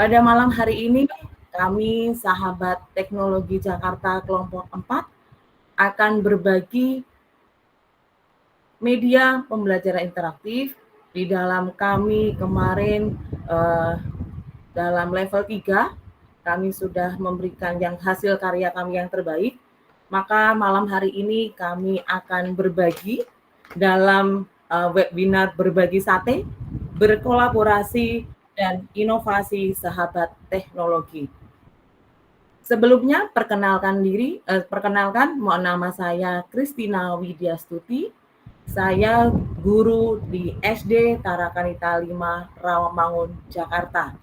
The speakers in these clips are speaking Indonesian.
Pada malam hari ini, kami sahabat teknologi Jakarta kelompok 4 akan berbagi media pembelajaran interaktif di dalam kami kemarin dalam level 3, kami sudah memberikan yang hasil karya kami yang terbaik. Maka malam hari ini kami akan berbagi dalam webinar berbagi sate, berkolaborasi dan inovasi sahabat teknologi. Sebelumnya perkenalkan, nama saya Kristina Widyastuti. Saya guru di SD Tarakanita 5 Rawamangun, Jakarta.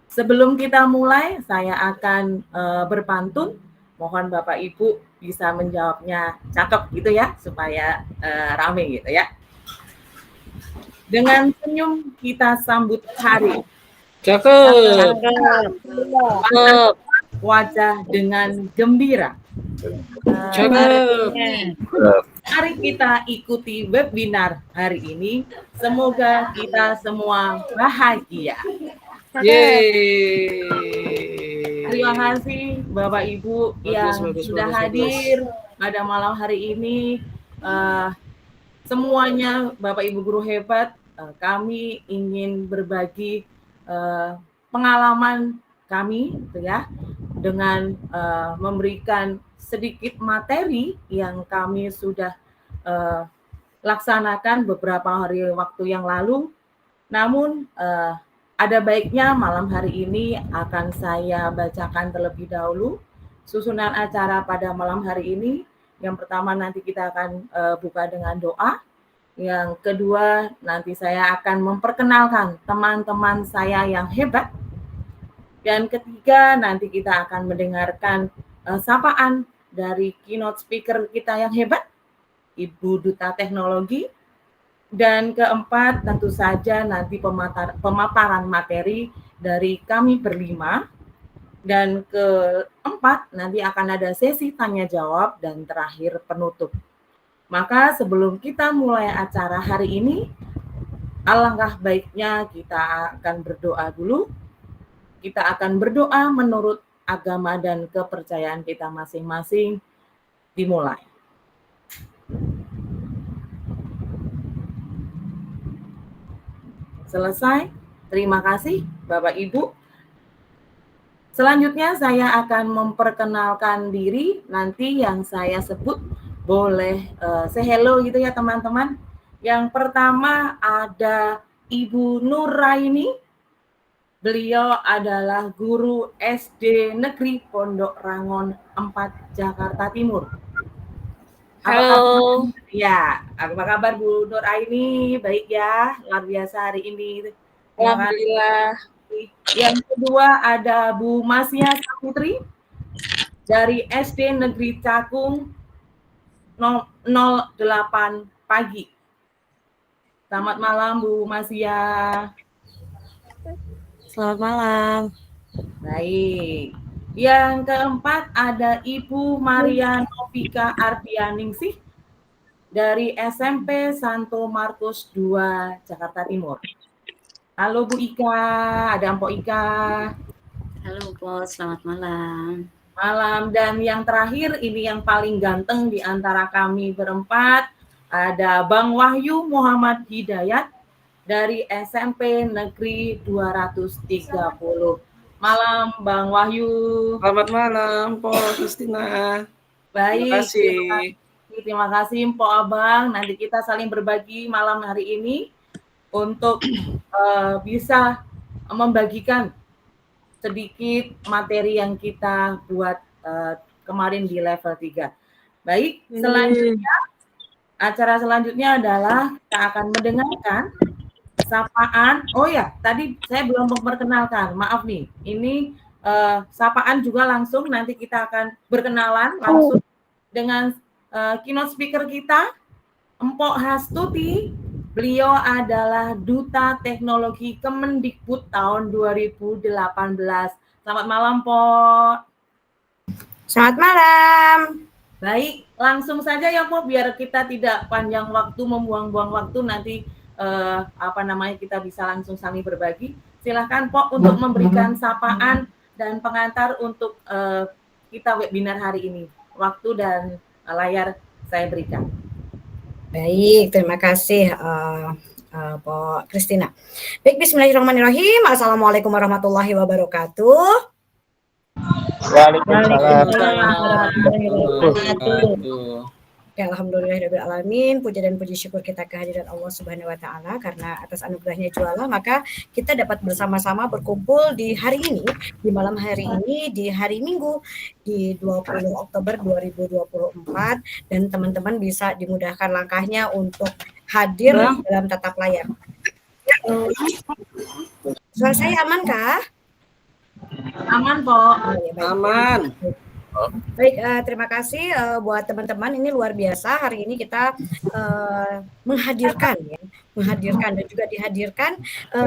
Sebelum kita mulai, saya akan berpantun. Mohon Bapak Ibu bisa menjawabnya cakep gitu ya, supaya rame gitu ya. Dengan senyum kita sambut hari. Cakep. Wajah dengan gembira. Cakep. Mari kita ikuti webinar hari ini. Semoga kita semua bahagia. Yeay. Terima kasih Bapak Ibu yang sudah hadir pada malam hari ini. Semuanya Bapak Ibu guru hebat, kami ingin berbagi pengalaman kami gitu ya, dengan memberikan sedikit materi yang kami sudah laksanakan beberapa hari waktu yang lalu. Namun ada baiknya malam hari ini akan saya bacakan terlebih dahulu susunan acara pada malam hari ini. Yang pertama nanti kita akan buka dengan doa. Yang kedua nanti saya akan memperkenalkan teman-teman saya yang hebat. Dan ketiga nanti kita akan mendengarkan sapaan dari keynote speaker kita yang hebat, Ibu Duta Teknologi. Dan keempat tentu saja nanti pemaparan materi dari kami berlima. Dan keempat nanti akan ada sesi tanya jawab dan terakhir penutup. Maka sebelum kita mulai acara hari ini, alangkah baiknya kita akan berdoa dulu. Kita akan berdoa menurut agama dan kepercayaan kita masing-masing. Dimulai. Selesai. Terima kasih Bapak Ibu. Selanjutnya saya akan memperkenalkan diri. Nanti yang saya sebut boleh say hello gitu ya teman-teman. Yang pertama ada Ibu Nuraini. Beliau adalah guru SD Negeri Pondok Rangon 4 Jakarta Timur. Halo. Ya, apa kabar Bu Nuraini? Baik ya, luar biasa hari ini. Alhamdulillah. Yang kedua ada Bu Masya Saputri dari SD Negeri Cakung 08 pagi. Selamat malam Bu Masya. Selamat malam. Baik. Yang keempat ada Ibu Maria Novika Ardianingsih dari SMP Santo Markus 2 Jakarta Timur. Halo Bu Ika, ada Mpok Ika. Halo Mpok, selamat malam. Malam. Dan yang terakhir ini yang paling ganteng di antara kami berempat, ada Bang Wahyu Muhammad Hidayat dari SMP Negeri 230. Malam Bang Wahyu. Selamat malam Mpok Kristina. Baik. Terima kasih. Terima kasih Mpok Abang. Nanti kita saling berbagi malam hari ini untuk bisa membagikan sedikit materi yang kita buat kemarin di level 3. Baik, selanjutnya acara selanjutnya adalah kita akan mendengarkan sapaan. Oh ya, tadi saya belum memperkenalkan. Maaf nih. Ini sapaan juga langsung nanti kita akan berkenalan langsung dengan keynote speaker kita, Mpok Hastuti. Beliau adalah Duta Teknologi Kemendikbud tahun 2018. Selamat malam, Pok. Selamat malam. Baik, langsung saja ya, Pok, biar kita tidak panjang waktu, membuang-buang waktu nanti kita bisa langsung saling berbagi. Silahkan Pok untuk memberikan sapaan dan pengantar untuk kita webinar hari ini. Waktu dan layar saya berikan. Baik, terima kasih Pak Kristina. Baik, bismillahirrahmanirrahim. Assalamualaikum warahmatullahi wabarakatuh. Waalaikumsalam warahmatullahi wabarakatuh. Ya, alhamdulillahirrahmanirrahim. Puja dan puji syukur kita kehadiran Allah Subhanahu wa taala karena atas anugerahnya juala maka kita dapat bersama-sama berkumpul di hari ini, di malam hari ini, di hari Minggu di 20 Oktober 2024 dan teman-teman bisa dimudahkan langkahnya untuk hadir dalam tatap layar. Suara saya aman kah? Aman Pok. Aman. Baik, terima kasih buat teman-teman. Ini luar biasa. Hari ini kita menghadirkan dan juga dihadirkan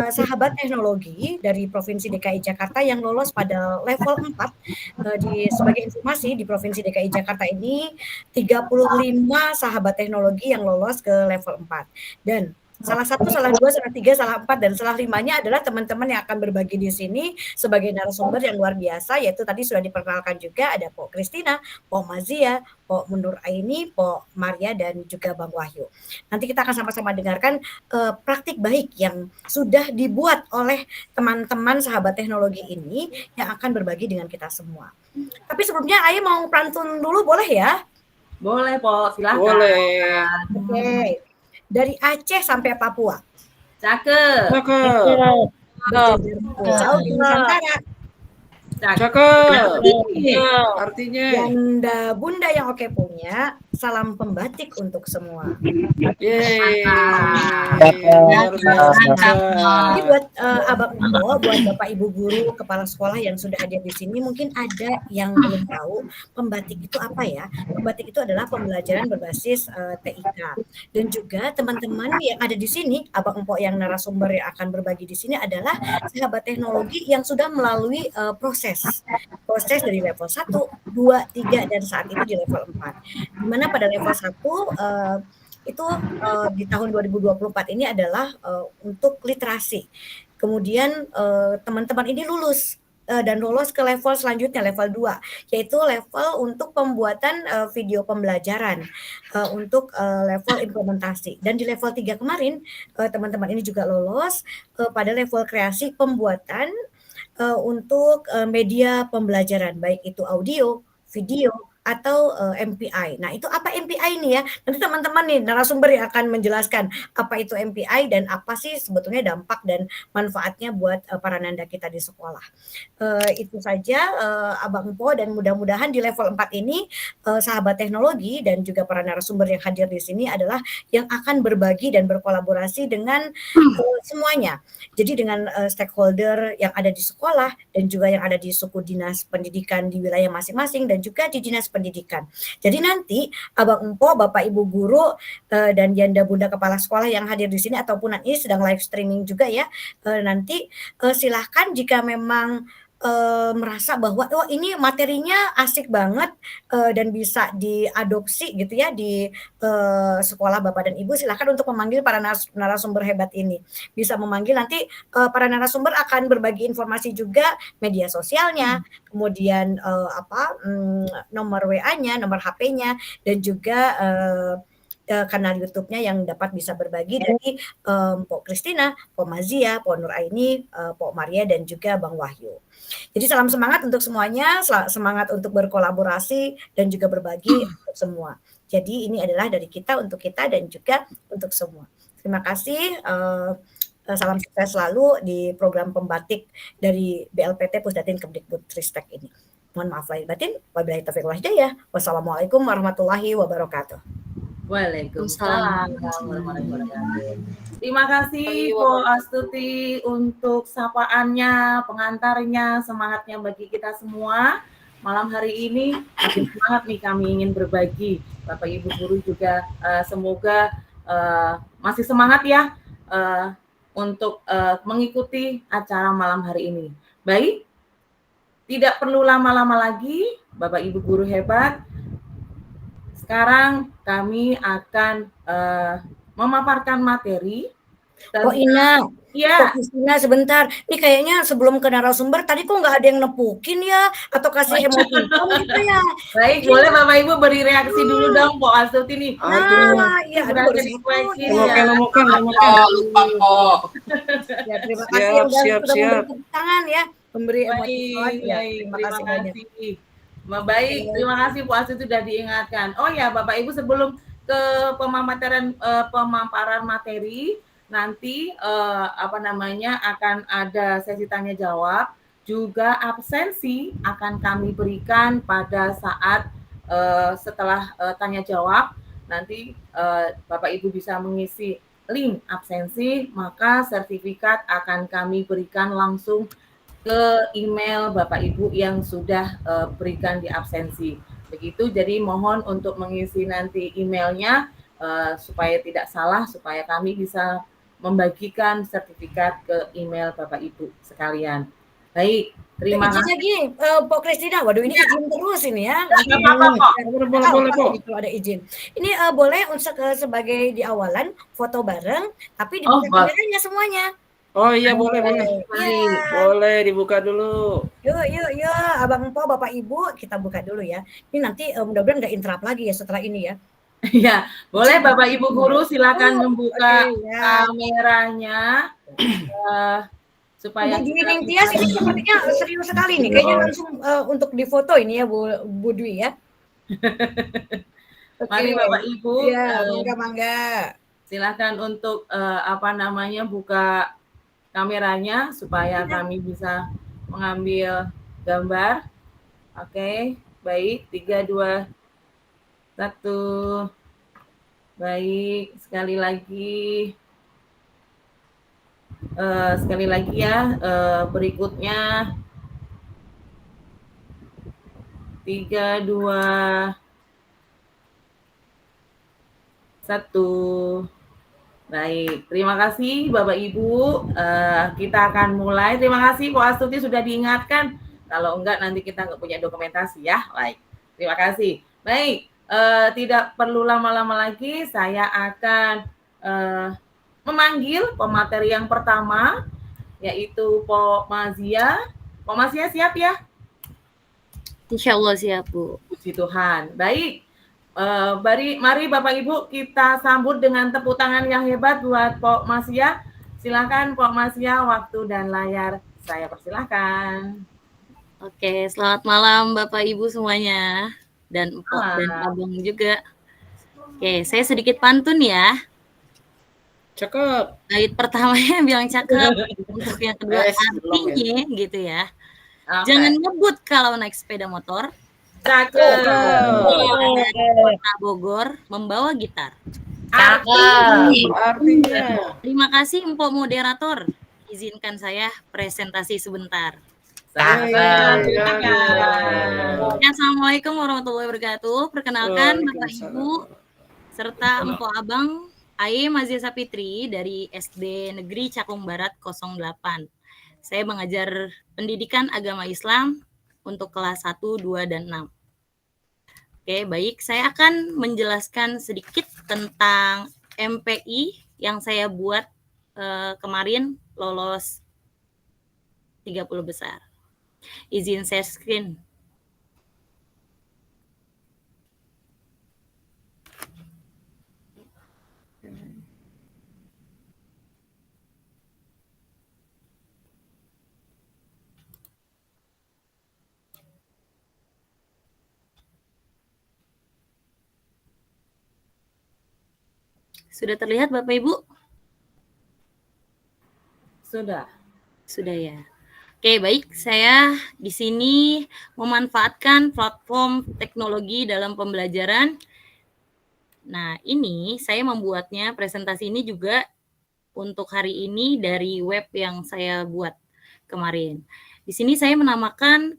sahabat teknologi dari Provinsi DKI Jakarta yang lolos pada level 4. Sebagai informasi, di Provinsi DKI Jakarta ini 35 sahabat teknologi yang lolos ke level 4. Dan salah 1, salah 2, salah 3, salah 4, dan salah 5-nya adalah teman-teman yang akan berbagi di sini sebagai narasumber yang luar biasa, yaitu tadi sudah diperkenalkan juga ada Pok Kristina, Pok Mazia, Pok Nur Aini, Pok Maria, dan juga Bang Wahyu. Nanti kita akan sama-sama dengarkan praktik baik yang sudah dibuat oleh teman-teman sahabat teknologi ini yang akan berbagi dengan kita semua. Tapi sebelumnya Ayu mau pantun dulu boleh ya? Boleh Pok, silakan. Boleh. Oke. Dari Aceh sampai Papua. Cakep. Cakep. Pulau di Nusantara. Cakep. Artinya. Janda bunda yang oke punya, salam pembatik untuk semua. Yeay. Jadi buat Abang Ibu, buat Bapak Ibu guru, kepala sekolah yang sudah hadir di sini, mungkin ada yang belum tahu pembatik itu apa ya. Pembatik itu adalah pembelajaran berbasis TIK. Dan juga teman-teman yang ada di sini, Abang Empok yang narasumber yang akan berbagi di sini adalah sahabat teknologi yang sudah melalui proses dari level 1, 2, 3, dan saat ini di level 4. Di mana pada level 1 itu di tahun 2024 ini adalah untuk literasi. Kemudian teman-teman ini lulus dan lolos ke level selanjutnya, level 2, yaitu level untuk pembuatan video pembelajaran untuk level implementasi. Dan di level 3 kemarin teman-teman ini juga lolos pada level kreasi pembuatan untuk media pembelajaran, baik itu audio, video, atau MPI. Nah, itu apa MPI nih ya? Nanti teman-teman nih narasumber yang akan menjelaskan apa itu MPI dan apa sih sebetulnya dampak dan manfaatnya buat para nanda kita di sekolah. Itu saja Abang Po, dan mudah-mudahan di level 4 ini sahabat teknologi dan juga para narasumber yang hadir di sini adalah yang akan berbagi dan berkolaborasi dengan semuanya. Jadi dengan stakeholder yang ada di sekolah dan juga yang ada di suku dinas pendidikan di wilayah masing-masing dan juga di dinas pendidikan. Jadi nanti Abang Empo, Bapak Ibu guru dan janda bunda kepala sekolah yang hadir di sini ataupun ini sedang live streaming juga ya, nanti silahkan jika memang merasa bahwa oh ini materinya asik banget dan bisa diadopsi gitu ya di sekolah Bapak dan Ibu, silakan untuk memanggil para narasumber hebat ini. Bisa memanggil nanti para narasumber akan berbagi informasi juga media sosialnya, kemudian nomor WA-nya, nomor HP-nya, dan juga kanal YouTube-nya yang dapat bisa berbagi dari Pok Kristina, Pok Mazia, Pok Nur Aini, Pok Maria, dan juga Bang Wahyu. Jadi salam semangat untuk semuanya, semangat untuk berkolaborasi dan juga berbagi untuk semua. Jadi ini adalah dari kita untuk kita dan juga untuk semua. Terima kasih. Salam sukses selalu di program pembatik dari BLPT Pusdatin Kemdikbudristek ini. Mohon maaf lahir batin. Wabillahi taufiq wal hidayah. Wassalamualaikum warahmatullahi wabarakatuh. Waalaikumsalam warahmatullahi wabarakatuh. Terima kasih Po Astuti untuk sapaannya, pengantarnya, semangatnya bagi kita semua. Malam hari ini makin semangat nih kami ingin berbagi. Bapak Ibu guru juga semoga masih semangat ya untuk mengikuti acara malam hari ini. Baik, tidak perlu lama-lama lagi Bapak Ibu guru hebat. Sekarang kami akan memaparkan materi Oh Ina, Iya. Kristina sebentar. Nih kayaknya sebelum ke narasumber tadi kok nggak ada yang nepukin ya atau kasih emoticon gitu ya. Baik, boleh Bapak Ibu beri reaksi dulu dong, Po Astuti nih. Nah, iya, aduh baru Berhasil satu dicuekin ya. ya. Lupa. Lupa kok. Ya, terima kasih yang sudah memberi Siap. tepuk tangan ya, memberi emoticon Baik, ya. baik. Terima Terima kasih banyak. kasih. Baik, terima kasih Bu Astuti sudah diingatkan. Oh ya, Bapak Ibu sebelum ke pemaparan materi, nanti akan ada sesi tanya jawab, juga absensi akan kami berikan pada saat setelah tanya jawab. Nanti Bapak Ibu bisa mengisi link absensi, maka sertifikat akan kami berikan langsung ke email Bapak Ibu yang sudah berikan di absensi. Begitu, jadi mohon untuk mengisi nanti emailnya supaya tidak salah, supaya kami bisa membagikan sertifikat ke email Bapak Ibu sekalian. Baik, terima Izin kasih. lagi, Pok Kristina. Waduh, ini izin terus ini ya. Nggak apa-apa, Pok. Boleh, Pok. Kalau ada izin. Ini boleh sebagai di awalan foto bareng, tapi Oh, dibuka kameranya semuanya. Oh iya boleh. Iya. Boleh dibuka dulu. Yuk, Abang Po, Bapak Ibu, kita buka dulu ya. Ini nanti mudah-mudahan nggak interrupt lagi ya setelah ini ya. Ya, boleh Bapak Ibu guru silakan membuka Oke, ya. kameranya supaya Di Ningtyas ini sepertinya serius sekali nih. Kayaknya langsung untuk difoto ini ya Bu Dwi ya. Mari Bapak Ibu. Ya, mangga. Silakan untuk buka kameranya supaya kami bisa mengambil gambar. Oke, baik. 3, 2, 1. Baik, sekali lagi ya, berikutnya 3, 2, 1. Baik, terima kasih Bapak Ibu. Kita akan mulai. Terima kasih Bu Astuti sudah diingatkan. Kalau enggak nanti kita nggak punya dokumentasi ya. Baik, terima kasih. Baik, tidak perlu lama-lama lagi. Saya akan memanggil pemateri yang pertama, yaitu Po Mazia. Po Mazia siap ya? Insya Allah siap, Bu. Puji Tuhan. Baik. Mari Bapak Ibu kita sambut dengan tepuk tangan yang hebat buat Pok Mazia. Silakan Pok Mazia, waktu dan layar saya persilahkan. Oke, selamat malam Bapak Ibu semuanya dan Empok dan Abang juga. Oke, saya sedikit pantun ya. Cakep. Bait pertamanya bilang cakep, untuk yang kedua artinya gitu ya. Okay. Jangan ngebut kalau naik sepeda motor. Cakep. Kota Bogor membawa gitar. Artinya. Terima kasih Empok moderator. Izinkan saya presentasi sebentar. Assalamualaikum warahmatullahi wabarakatuh. Perkenalkan Bapak Ibu serta Empok Abang, Aye Mazia Sapitri dari SD Negeri Cakung Barat 08. Saya mengajar pendidikan agama Islam untuk kelas 1, 2, dan 6. Oke, baik. Saya akan menjelaskan sedikit tentang MPI yang saya buat kemarin lolos 30 besar. Izin share screen. Sudah terlihat Bapak Ibu? Sudah ya. Oke, baik. Saya di sini memanfaatkan platform teknologi dalam pembelajaran. Nah, ini saya membuatnya, presentasi ini juga untuk hari ini dari web yang saya buat kemarin. Di sini saya menamakan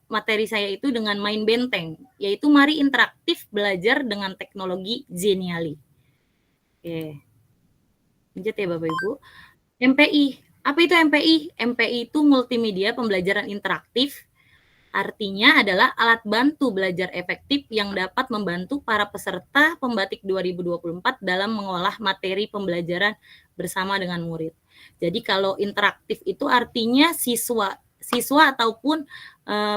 materi saya itu dengan main benteng, yaitu mari interaktif belajar dengan teknologi Genially. Oke. Lanjut ya Bapak Ibu. MPI. Apa itu MPI? MPI itu multimedia pembelajaran interaktif. Artinya adalah alat bantu belajar efektif yang dapat membantu para peserta pembatik 2024 dalam mengolah materi pembelajaran bersama dengan murid. Jadi kalau interaktif itu artinya siswa ataupun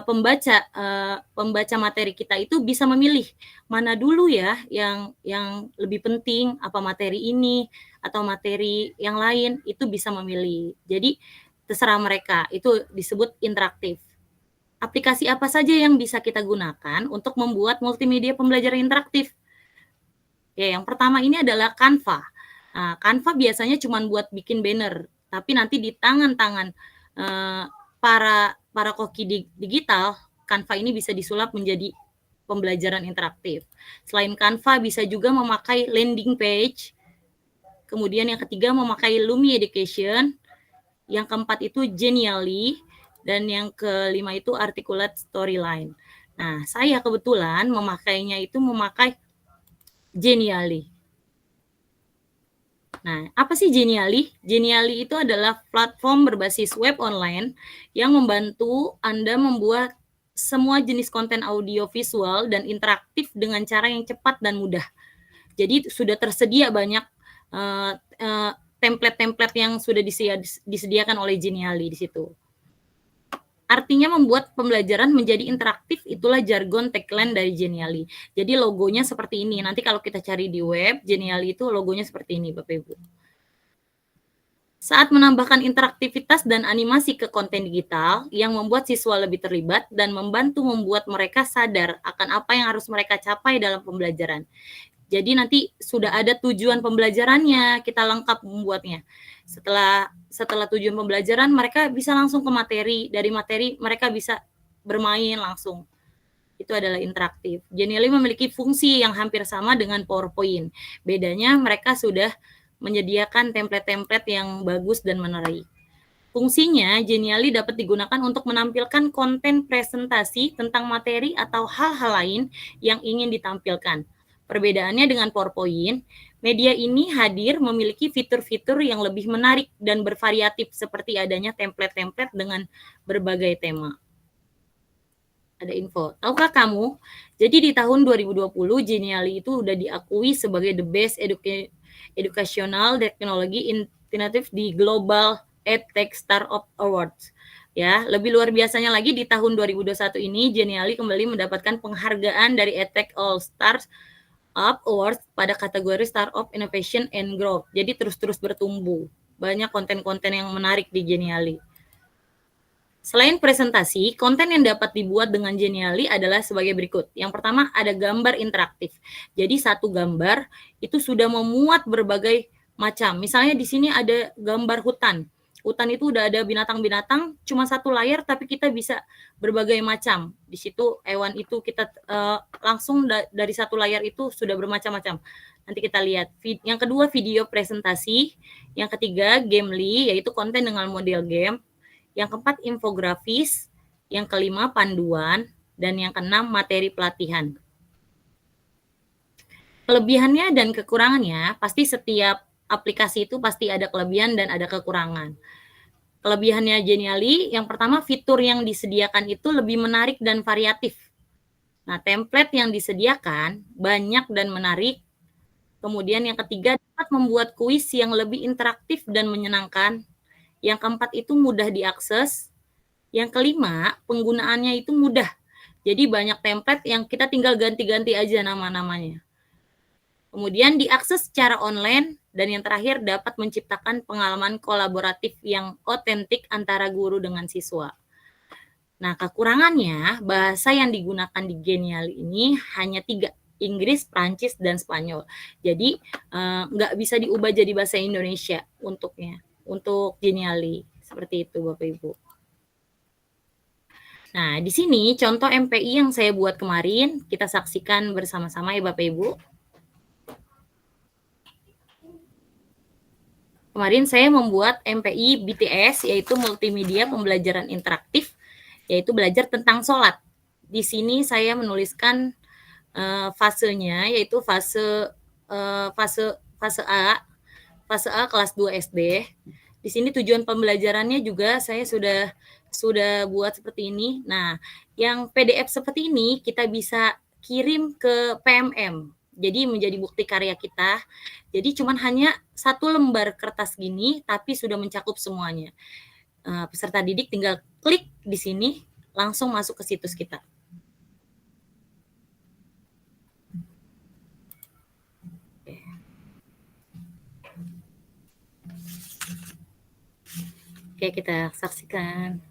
pembaca materi kita itu bisa memilih mana dulu ya yang lebih penting, apa materi ini atau materi yang lain, itu bisa memilih. Jadi terserah mereka, itu disebut interaktif. Aplikasi apa saja yang bisa kita gunakan untuk membuat multimedia pembelajaran interaktif? Ya, yang pertama ini adalah Canva. Nah, Canva biasanya cuma buat bikin banner, tapi nanti di tangan-tangan para koki digital, Canva ini bisa disulap menjadi pembelajaran interaktif. Selain Canva, bisa juga memakai landing page. Kemudian yang ketiga memakai Lumi Education. Yang keempat itu Genially. Dan yang kelima itu Articulate Storyline. Nah, saya kebetulan memakainya itu memakai Genially. Nah, apa sih Genially? Genially itu adalah platform berbasis web online yang membantu Anda membuat semua jenis konten audio visual dan interaktif dengan cara yang cepat dan mudah. Jadi sudah tersedia banyak template-template yang sudah disediakan oleh Genially di situ. Artinya membuat pembelajaran menjadi interaktif, itulah jargon tagline dari Genially. Jadi logonya seperti ini. Nanti kalau kita cari di web, Genially itu logonya seperti ini, Bapak Ibu. Saat menambahkan interaktivitas dan animasi ke konten digital yang membuat siswa lebih terlibat dan membantu membuat mereka sadar akan apa yang harus mereka capai dalam pembelajaran. Jadi nanti sudah ada tujuan pembelajarannya, kita lengkap membuatnya. Setelah tujuan pembelajaran, mereka bisa langsung ke materi. Dari materi, mereka bisa bermain langsung. Itu adalah interaktif. Genially memiliki fungsi yang hampir sama dengan PowerPoint. Bedanya mereka sudah menyediakan template-template yang bagus dan menarik. Fungsinya, Genially dapat digunakan untuk menampilkan konten presentasi tentang materi atau hal-hal lain yang ingin ditampilkan. Perbedaannya dengan PowerPoint, media ini hadir memiliki fitur-fitur yang lebih menarik dan bervariatif seperti adanya template-template dengan berbagai tema. Ada info. Tahukah kamu? Jadi di tahun 2020 Genially itu udah diakui sebagai the best educational technology initiative di Global EdTech Startup Awards. Ya, lebih luar biasanya lagi di tahun 2021 ini Genially kembali mendapatkan penghargaan dari EdTech All Stars Awards pada kategori Startup Innovation and Growth. Jadi terus-terus bertumbuh. Banyak konten-konten yang menarik di Genially. Selain presentasi, konten yang dapat dibuat dengan Genially adalah sebagai berikut. Yang pertama ada gambar interaktif. Jadi satu gambar itu sudah memuat berbagai macam. Misalnya di sini ada gambar hutan. Hutan itu udah ada binatang-binatang, cuma satu layar tapi kita bisa berbagai macam. Di situ hewan itu kita langsung dari satu layar itu sudah bermacam-macam. Nanti kita lihat. Yang kedua video presentasi, yang ketiga Gamely yaitu konten dengan model game, yang keempat infografis, yang kelima panduan, dan yang keenam materi pelatihan. Kelebihannya dan kekurangannya, pasti setiap aplikasi itu pasti ada kelebihan dan ada kekurangan. Kelebihannya Genially, yang pertama fitur yang disediakan itu lebih menarik dan variatif. Nah, template yang disediakan banyak dan menarik. Kemudian yang ketiga dapat membuat kuis yang lebih interaktif dan menyenangkan. Yang keempat itu mudah diakses. Yang kelima, penggunaannya itu mudah. Jadi banyak template yang kita tinggal ganti-ganti aja nama-namanya. Kemudian diakses secara online, dan yang terakhir dapat menciptakan pengalaman kolaboratif yang otentik antara guru dengan siswa. Nah, kekurangannya bahasa yang digunakan di Genially ini hanya 3, Inggris, Prancis, dan Spanyol. Jadi nggak bisa diubah jadi bahasa Indonesia untuk Genially. Seperti itu Bapak Ibu. Nah, di sini contoh MPI yang saya buat kemarin, kita saksikan bersama-sama ya Bapak Ibu. Kemarin saya membuat MPI BTS, yaitu multimedia pembelajaran interaktif, yaitu belajar tentang sholat. Di sini saya menuliskan fasenya, yaitu fase A kelas 2 SD. Di sini tujuan pembelajarannya juga saya sudah buat seperti ini. Nah, yang PDF seperti ini kita bisa kirim ke PMM. Jadi menjadi bukti karya kita. Jadi cuman hanya 1 lembar kertas gini, tapi sudah mencakup semuanya. Peserta didik tinggal klik di sini, langsung masuk ke situs kita. Oke, kita saksikan.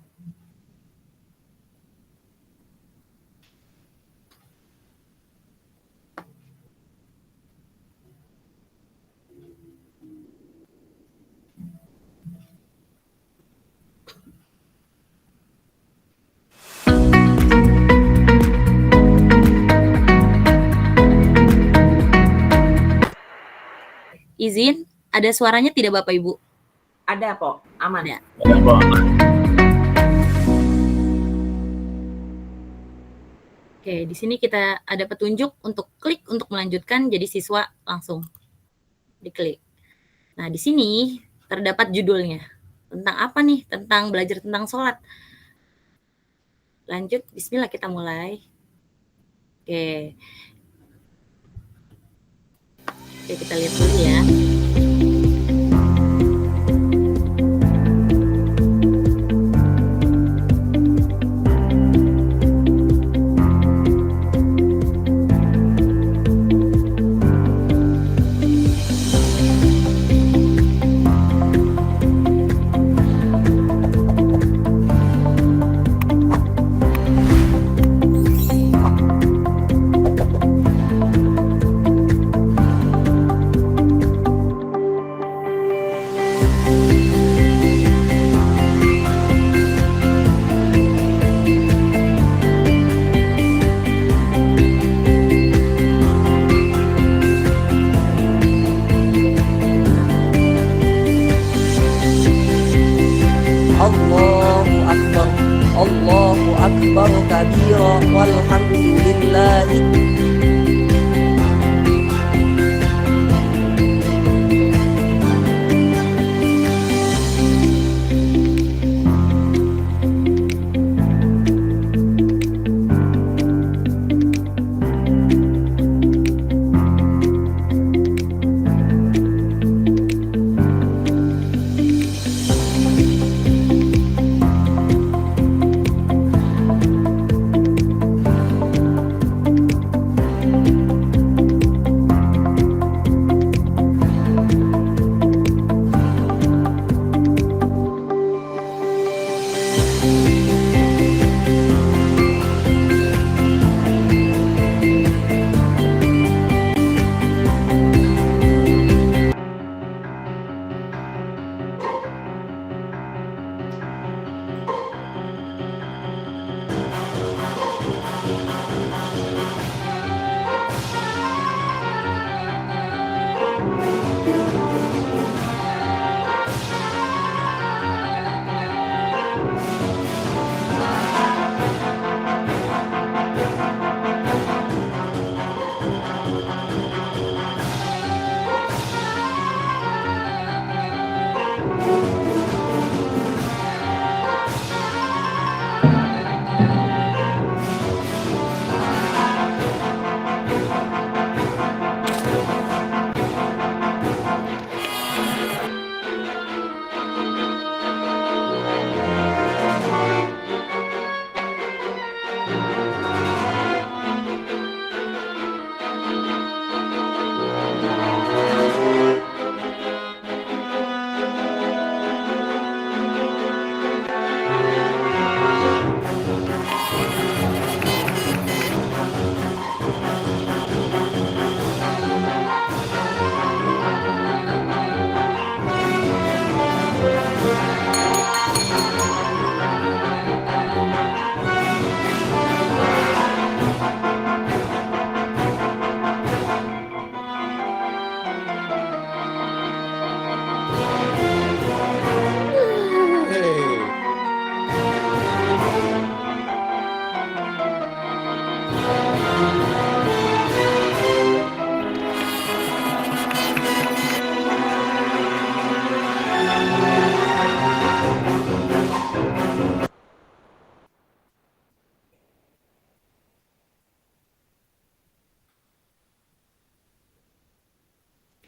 Izin, ada suaranya tidak Bapak Ibu? Ada kok, aman. Ada. Oke, di sini kita ada petunjuk untuk klik untuk melanjutkan, jadi siswa langsung diklik. Nah, di sini terdapat judulnya. Tentang apa nih? Tentang belajar tentang sholat. Lanjut, bismillah kita mulai. Oke. Oke, kita lihat dulu ya. Allahu Akbar kabira walhamdulillahi.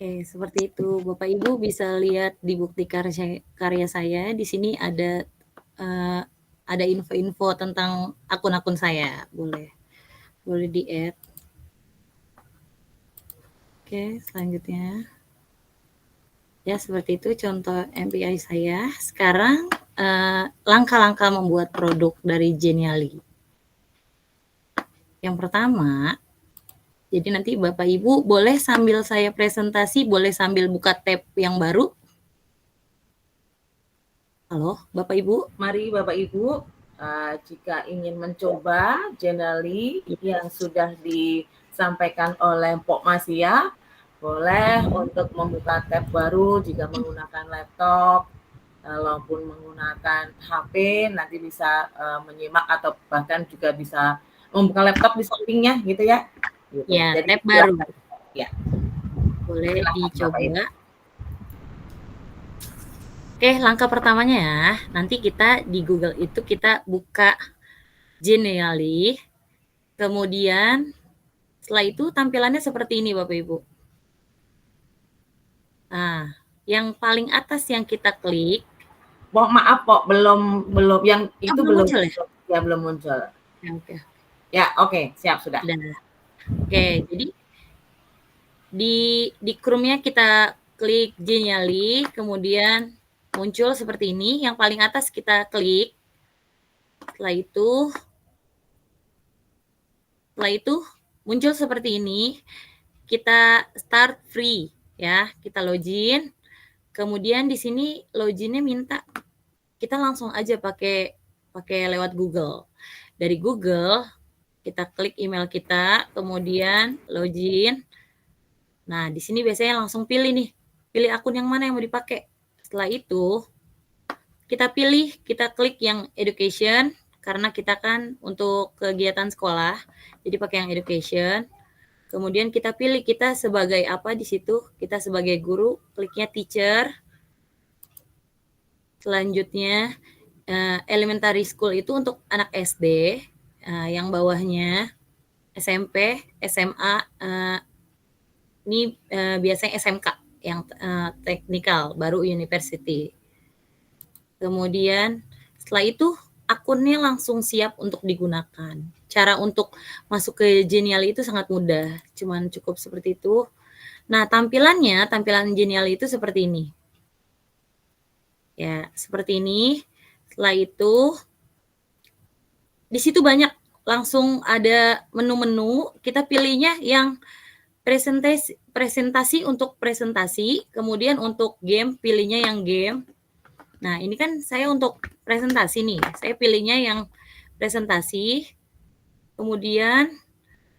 Oke, seperti itu. Bapak Ibu bisa lihat di bukti karya saya. Di sini ada info-info tentang akun-akun saya. Boleh di-add. Oke, selanjutnya. Ya, seperti itu contoh MPI saya. Sekarang langkah-langkah membuat produk dari Genially. Yang pertama, jadi nanti Bapak Ibu boleh sambil saya presentasi, boleh sambil buka tab yang baru. Halo, Bapak Ibu. Mari Bapak Ibu, jika ingin mencoba Genially yang sudah disampaikan oleh Pok Masia, boleh untuk membuka tab baru jika menggunakan laptop, walaupun menggunakan HP, nanti bisa menyimak atau bahkan juga bisa membuka laptop di sampingnya gitu ya. Gitu. Ya, Jadi tab baru. Ya. Boleh dicoba. Oke, langkah pertamanya ya. Nanti kita di Google itu kita buka Genially. Kemudian setelah itu tampilannya seperti ini Bapak Ibu. Nah, yang paling atas yang kita klik. Maaf Pok, belum yang itu belum muncul ya? Belum muncul. Oke. Ya, oke, siap sudah. Oke, jadi di Chrome-nya kita klik Genially, kemudian muncul seperti ini. Yang paling atas kita klik. Setelah itu muncul seperti ini. Kita start free ya, kita login. Kemudian di sini loginnya minta kita langsung aja pakai lewat Google. Dari Google kita klik email kita, kemudian login. Nah, di sini biasanya langsung pilih akun yang mana yang mau dipakai. Setelah itu kita klik yang education karena kita kan untuk kegiatan sekolah, jadi pakai yang education. Kemudian kita pilih kita sebagai apa di situ. Kita sebagai guru, kliknya teacher. Selanjutnya elementary school itu untuk anak SD, yang bawahnya SMP, SMA, ini biasanya SMK yang teknikal, baru university. Kemudian setelah itu akunnya langsung siap untuk digunakan. Cara untuk masuk ke Genially itu sangat mudah, cuman cukup seperti itu. Nah, tampilan Genially itu seperti ini. Ya, seperti ini. Setelah itu di situ banyak langsung ada menu-menu, kita pilihnya yang presentasi untuk presentasi, kemudian untuk game pilihnya yang game. Nah, ini kan saya untuk presentasi nih. Saya pilihnya yang presentasi. Kemudian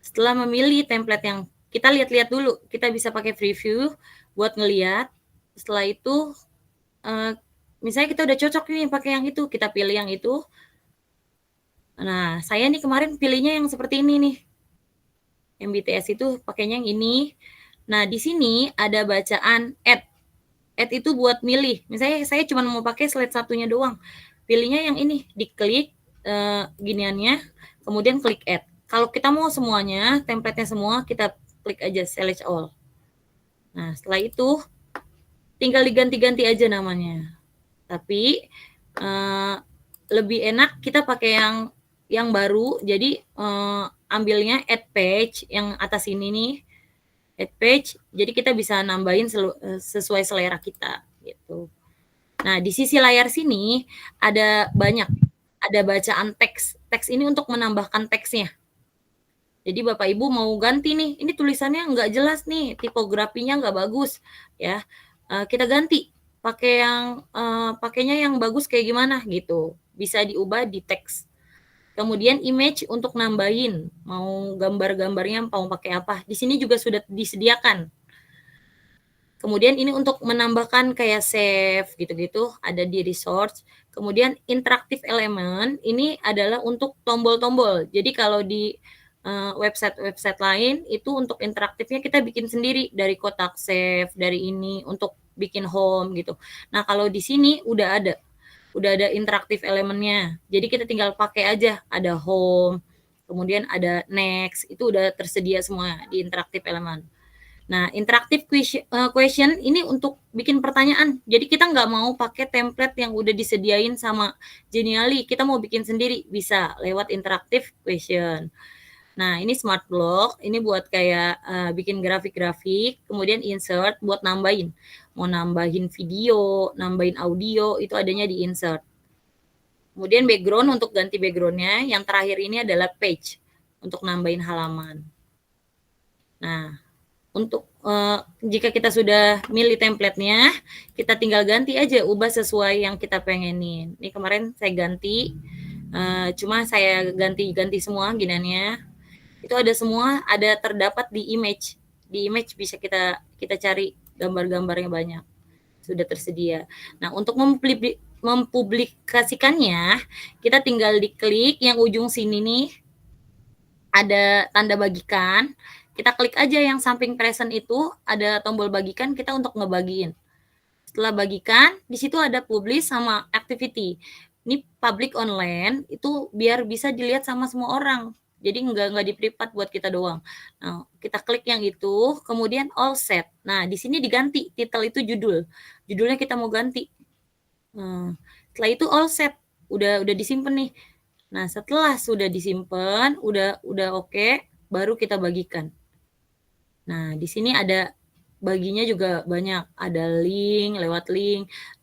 setelah memilih template yang kita lihat-lihat dulu, kita bisa pakai preview buat ngelihat. Setelah itu misalnya kita udah cocok nih pakai yang itu, kita pilih yang itu. Nah, saya nih kemarin pilihnya yang seperti ini nih. MBTS itu pakainya yang ini. Nah, di sini ada bacaan add. Add itu buat milih. Misalnya saya cuma mau pakai slide satunya doang. Pilihnya yang ini, diklik giniannya, kemudian klik add. Kalau kita mau semuanya, template-nya semua, kita klik aja select all. Nah, setelah itu tinggal diganti-ganti aja namanya. Tapi lebih enak kita pakai yang baru. Jadi ambilnya add page yang atas ini nih, add page. Jadi kita bisa nambahin sesuai selera kita gitu. Nah, di sisi layar sini ada bacaan teks. Teks ini untuk menambahkan teksnya. Jadi Bapak Ibu mau ganti nih, ini tulisannya nggak jelas nih, tipografinya nggak bagus, ya. Kita ganti, pakainya yang bagus kayak gimana gitu. Bisa diubah di teks. Kemudian image untuk nambahin, mau gambar-gambarnya mau pakai apa. Di sini juga sudah disediakan. Kemudian ini untuk menambahkan kayak save gitu-gitu, ada di resource. Kemudian interactive element, ini adalah untuk tombol-tombol. Jadi kalau di website lain, itu untuk interaktifnya kita bikin sendiri dari kotak save, dari ini untuk bikin home gitu. Nah, kalau di sini udah ada interaktif elemennya. Jadi kita tinggal pakai aja, ada home, kemudian ada next, itu udah tersedia semua di interaktif elemen. Nah, interaktif question ini untuk bikin pertanyaan. Jadi kita nggak mau pakai template yang udah disediain sama Genially. Kita mau bikin sendiri, bisa lewat interaktif question. Nah, ini smart block, ini buat kayak bikin grafik-grafik, kemudian insert buat nambahin. Mau nambahin video, nambahin audio, itu adanya di insert. Kemudian background untuk ganti background-nya. Yang terakhir ini adalah page untuk nambahin halaman. Nah, untuk jika kita sudah milih template-nya, kita tinggal ganti aja, ubah sesuai yang kita pengenin. Ini kemarin saya ganti, cuma saya ganti semua ginannya. Itu ada semua, ada terdapat di image. Di image bisa kita cari gambar-gambarnya banyak, sudah tersedia. Nah, untuk mempublikasikannya, kita tinggal diklik yang ujung sini nih, ada tanda bagikan. Kita klik aja yang samping present itu, ada tombol bagikan, kita untuk ngebagiin. Setelah bagikan, di situ ada publish sama activity. Ini public online, itu biar bisa dilihat sama semua orang. Jadi nggak di-privat buat kita doang. Nah, kita klik yang itu, kemudian all set. Nah, di sini diganti, title itu judul. Judulnya kita mau ganti. Setelah itu all set, udah disimpan nih. Nah, setelah sudah disimpan, udah oke, baru kita bagikan. Nah, di sini ada baginya juga banyak. Ada link,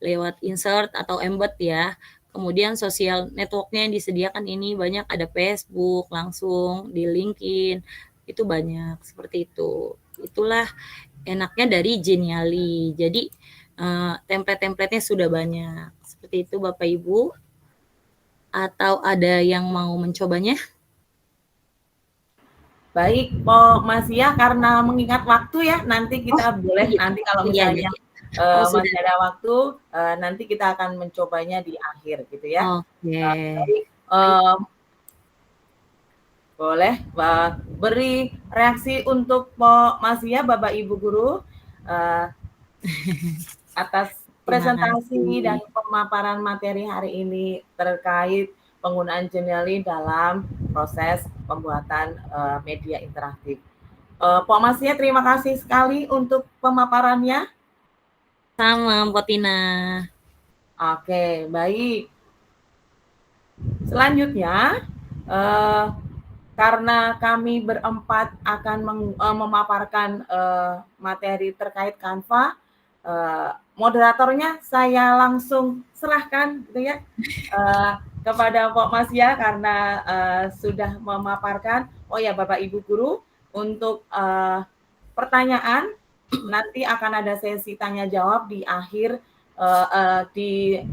lewat insert atau embed ya. Kemudian sosial network-nya yang disediakan ini banyak, ada Facebook, langsung di LinkedIn, itu banyak seperti itu. Itulah enaknya dari Genially. Jadi template-templatenya sudah banyak. Seperti itu Bapak Ibu. Atau ada yang mau mencobanya? Baik, Mas Sia, karena mengingat waktu ya, nanti kita boleh nanti kalau misalnya masih ada waktu, nanti kita akan mencobanya di akhir gitu ya. Oke. Boleh beri reaksi untuk Mas Sia, Bapak Ibu Guru, atas presentasi dan pemaparan materi hari ini terkait penggunaan Genially dalam proses pembuatan media interaktif. Pak Masnya, terima kasih sekali untuk pemaparannya. Sama, Mbak Tina. Oke, baik. Selanjutnya, karena kami berempat akan memaparkan materi terkait Canva, moderatornya saya langsung serahkan gitu ya. Kepada Pak Masya karena sudah memaparkan. Oh ya, Bapak Ibu Guru, untuk pertanyaan nanti akan ada sesi tanya jawab di akhir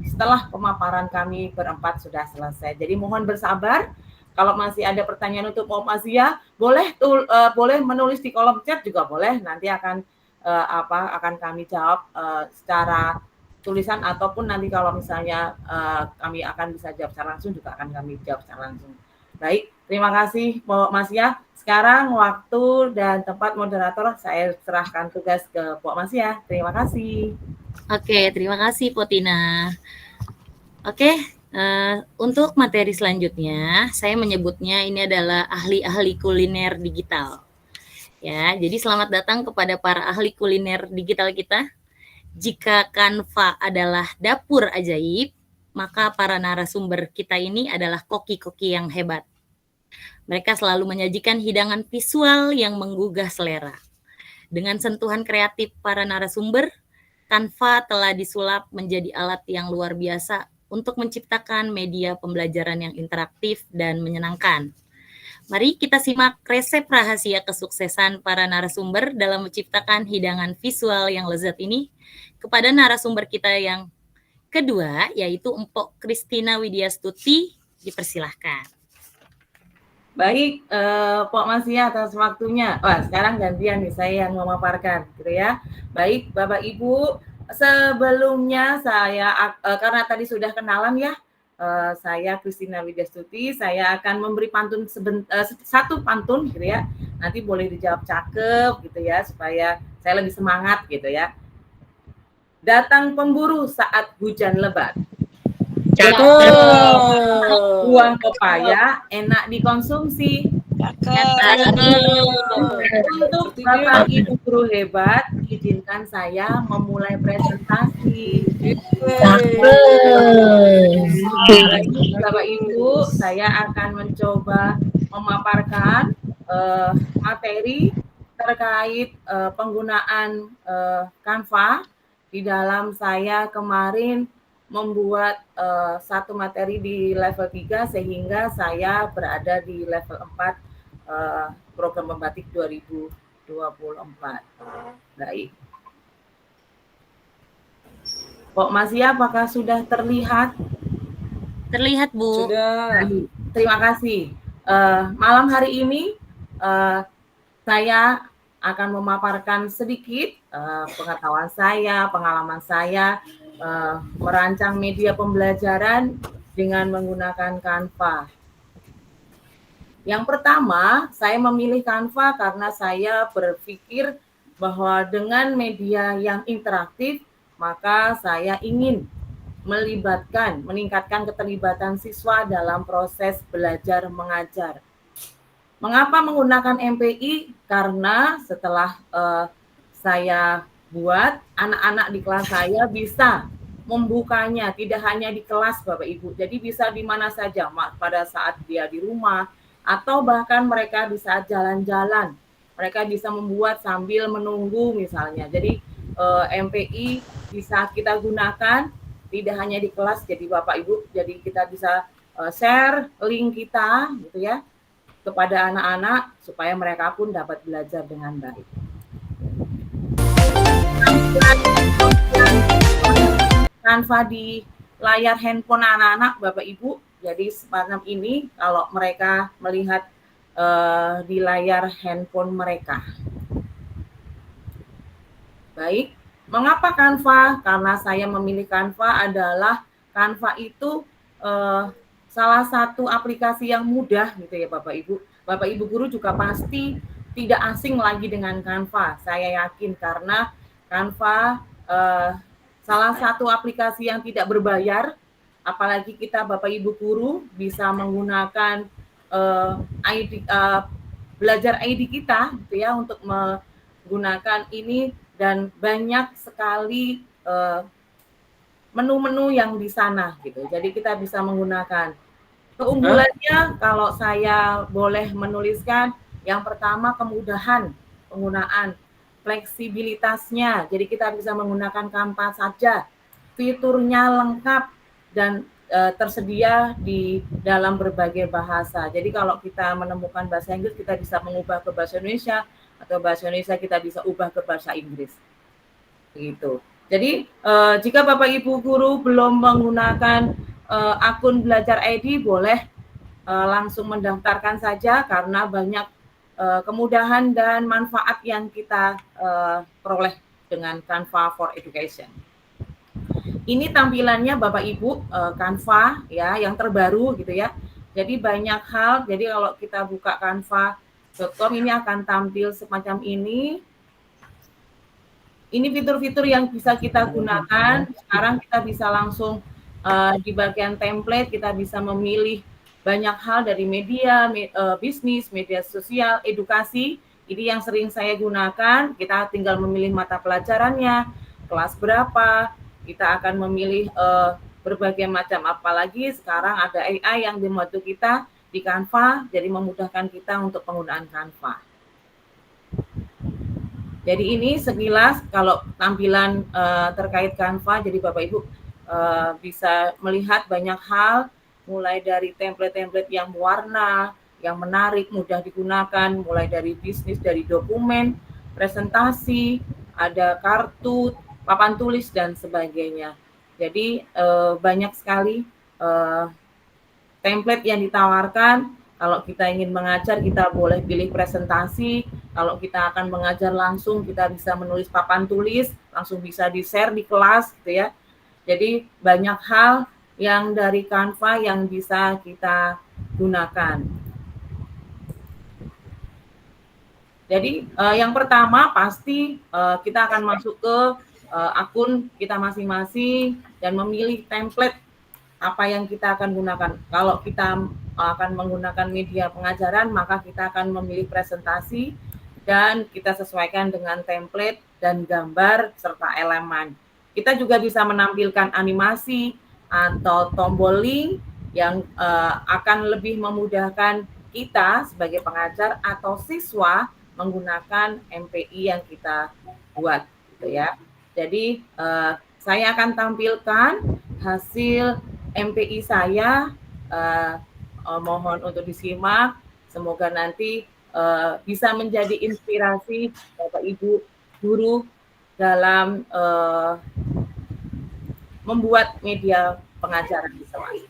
setelah pemaparan kami berempat sudah selesai. Jadi mohon bersabar. Kalau masih ada pertanyaan untuk Pak Masya, boleh menulis di kolom chat juga boleh. Nanti akan kami jawab secara tulisan ataupun nanti kalau misalnya kami akan bisa jawab secara langsung juga akan kami jawab secara langsung. Baik, terima kasih Mas Ya. Sekarang waktu dan tempat moderator saya serahkan tugas ke Pak Mas Ya. Terima kasih. Oke, terima kasih Potina. Oke, untuk materi selanjutnya saya menyebutnya ini adalah ahli-ahli kuliner digital. Ya, jadi selamat datang kepada para ahli kuliner digital kita. Jika Canva adalah dapur ajaib, maka para narasumber kita ini adalah koki-koki yang hebat. Mereka selalu menyajikan hidangan visual yang menggugah selera. Dengan sentuhan kreatif para narasumber, Canva telah disulap menjadi alat yang luar biasa untuk menciptakan media pembelajaran yang interaktif dan menyenangkan. Mari kita simak resep rahasia kesuksesan para narasumber dalam menciptakan hidangan visual yang lezat ini kepada narasumber kita yang kedua, yaitu Mpok Christina Widyastuti. Dipersilahkan. Baik, Pak Masya atas waktunya. Wah, sekarang gantian nih saya yang memaparkan, gitu ya. Baik, Bapak Ibu, sebelumnya saya karena tadi sudah kenalan ya. Saya Christina Widyastuti, saya akan memberi pantun satu pantun gitu ya. Nanti boleh dijawab cakep gitu ya supaya saya lebih semangat gitu ya. Datang pemburu saat hujan lebat. Cakep. Buah pepaya enak dikonsumsi. Untuk Bapak Ibu guru hebat, izinkan saya memulai presentasi. Bapak Ibu, saya akan mencoba memaparkan materi terkait penggunaan Canva di dalam saya kemarin membuat satu materi di level 3 sehingga saya berada di level 4 program Membatik 2024. Baik. Kok Masia, apakah sudah terlihat? Terlihat, Bu. Sudah. Terima kasih. Malam hari ini saya akan memaparkan sedikit pengetahuan saya, pengalaman saya merancang media pembelajaran dengan menggunakan Canva. Yang pertama, saya memilih Canva karena saya berpikir bahwa dengan media yang interaktif, maka saya ingin meningkatkan keterlibatan siswa dalam proses belajar mengajar. Mengapa menggunakan MPI? Karena setelah saya buat, anak-anak di kelas saya bisa membukanya, tidak hanya di kelas Bapak Ibu, jadi bisa di mana saja, pada saat dia di rumah, atau bahkan mereka di saat jalan-jalan, mereka bisa membuat sambil menunggu misalnya. Jadi MPI bisa kita gunakan tidak hanya di kelas, jadi Bapak Ibu, jadi kita bisa share link kita gitu ya kepada anak-anak supaya mereka pun dapat belajar dengan baik. Canva di layar handphone anak-anak Bapak Ibu. Jadi semacam ini kalau mereka melihat di layar handphone mereka. Baik, mengapa Canva? Karena saya memilih Canva adalah Canva itu salah satu aplikasi yang mudah gitu ya Bapak Ibu. Bapak Ibu guru juga pasti tidak asing lagi dengan Canva. Saya yakin karena Canva salah satu aplikasi yang tidak berbayar. Apalagi kita Bapak Ibu guru bisa menggunakan belajar ID kita gitu ya untuk menggunakan ini, dan banyak sekali menu-menu yang di sana gitu. Jadi kita bisa menggunakan. Keunggulannya kalau saya boleh menuliskan, yang pertama kemudahan penggunaan, fleksibilitasnya. Jadi kita bisa menggunakan Canva saja. Fiturnya lengkap dan tersedia di dalam berbagai bahasa. Jadi kalau kita menemukan bahasa Inggris, kita bisa mengubah ke bahasa Indonesia, atau bahasa Indonesia kita bisa ubah ke bahasa Inggris. Begitu. Jadi jika Bapak Ibu guru belum menggunakan akun Belajar ID, boleh langsung mendaftarkan saja karena banyak kemudahan dan manfaat yang kita peroleh dengan Canva for Education. Ini tampilannya Bapak Ibu Canva ya yang terbaru gitu ya. Jadi banyak hal. Jadi kalau kita buka canva.com ini akan tampil semacam ini. Ini fitur-fitur yang bisa kita gunakan. Sekarang kita bisa langsung di bagian template kita bisa memilih banyak hal dari media, bisnis, media sosial, edukasi. Ini yang sering saya gunakan. Kita tinggal memilih mata pelajarannya, kelas berapa. Kita akan memilih berbagai macam, apalagi sekarang ada AI yang membantu kita di Canva, jadi memudahkan kita untuk penggunaan Canva. Jadi ini sekilas kalau tampilan terkait Canva, jadi Bapak Ibu bisa melihat banyak hal, mulai dari template-template yang warna, yang menarik, mudah digunakan, mulai dari bisnis, dari dokumen, presentasi, ada kartu, papan tulis, dan sebagainya. Jadi banyak sekali template yang ditawarkan. Kalau kita ingin mengajar, kita boleh pilih presentasi. Kalau kita akan mengajar langsung, kita bisa menulis papan tulis, langsung bisa di-share di kelas, gitu ya. Jadi banyak hal yang dari Canva yang bisa kita gunakan. Jadi yang pertama pasti kita akan masuk ke akun kita masing-masing dan memilih template apa yang kita akan gunakan. Kalau kita akan menggunakan media pengajaran, maka kita akan memilih presentasi dan kita sesuaikan dengan template dan gambar serta elemen. Kita juga bisa menampilkan animasi atau tombol link yang akan lebih memudahkan kita sebagai pengajar atau siswa menggunakan MPI yang kita buat, gitu ya. Jadi saya akan tampilkan hasil MPI saya. Mohon untuk disimak. Semoga nanti bisa menjadi inspirasi Bapak Ibu guru dalam membuat media pengajaran di sekolah.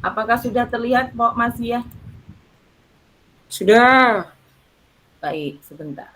Apakah sudah terlihat, Mas Zia? Sudah. Baik, sebentar.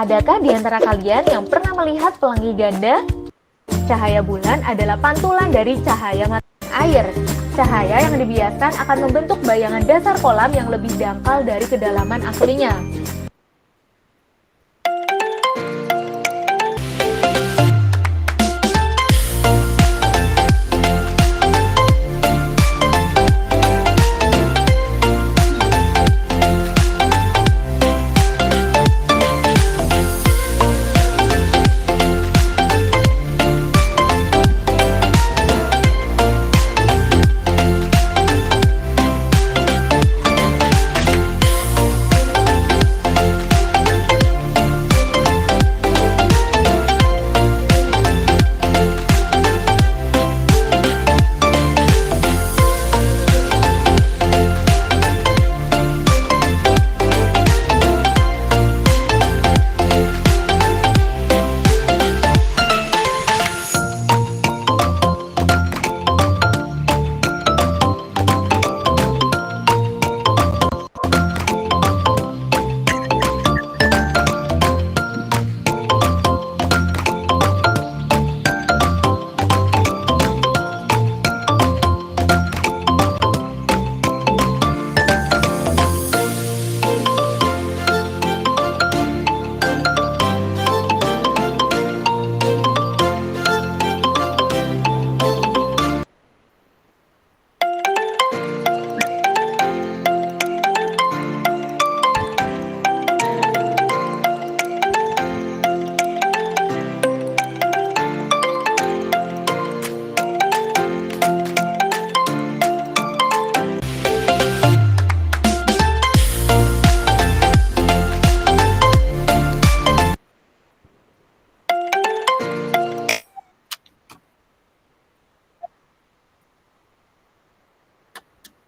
Adakah di antara kalian yang pernah melihat pelangi ganda? Cahaya bulan adalah pantulan dari cahaya matahari air. Cahaya yang dibiaskan akan membentuk bayangan dasar kolam yang lebih dangkal dari kedalaman aslinya.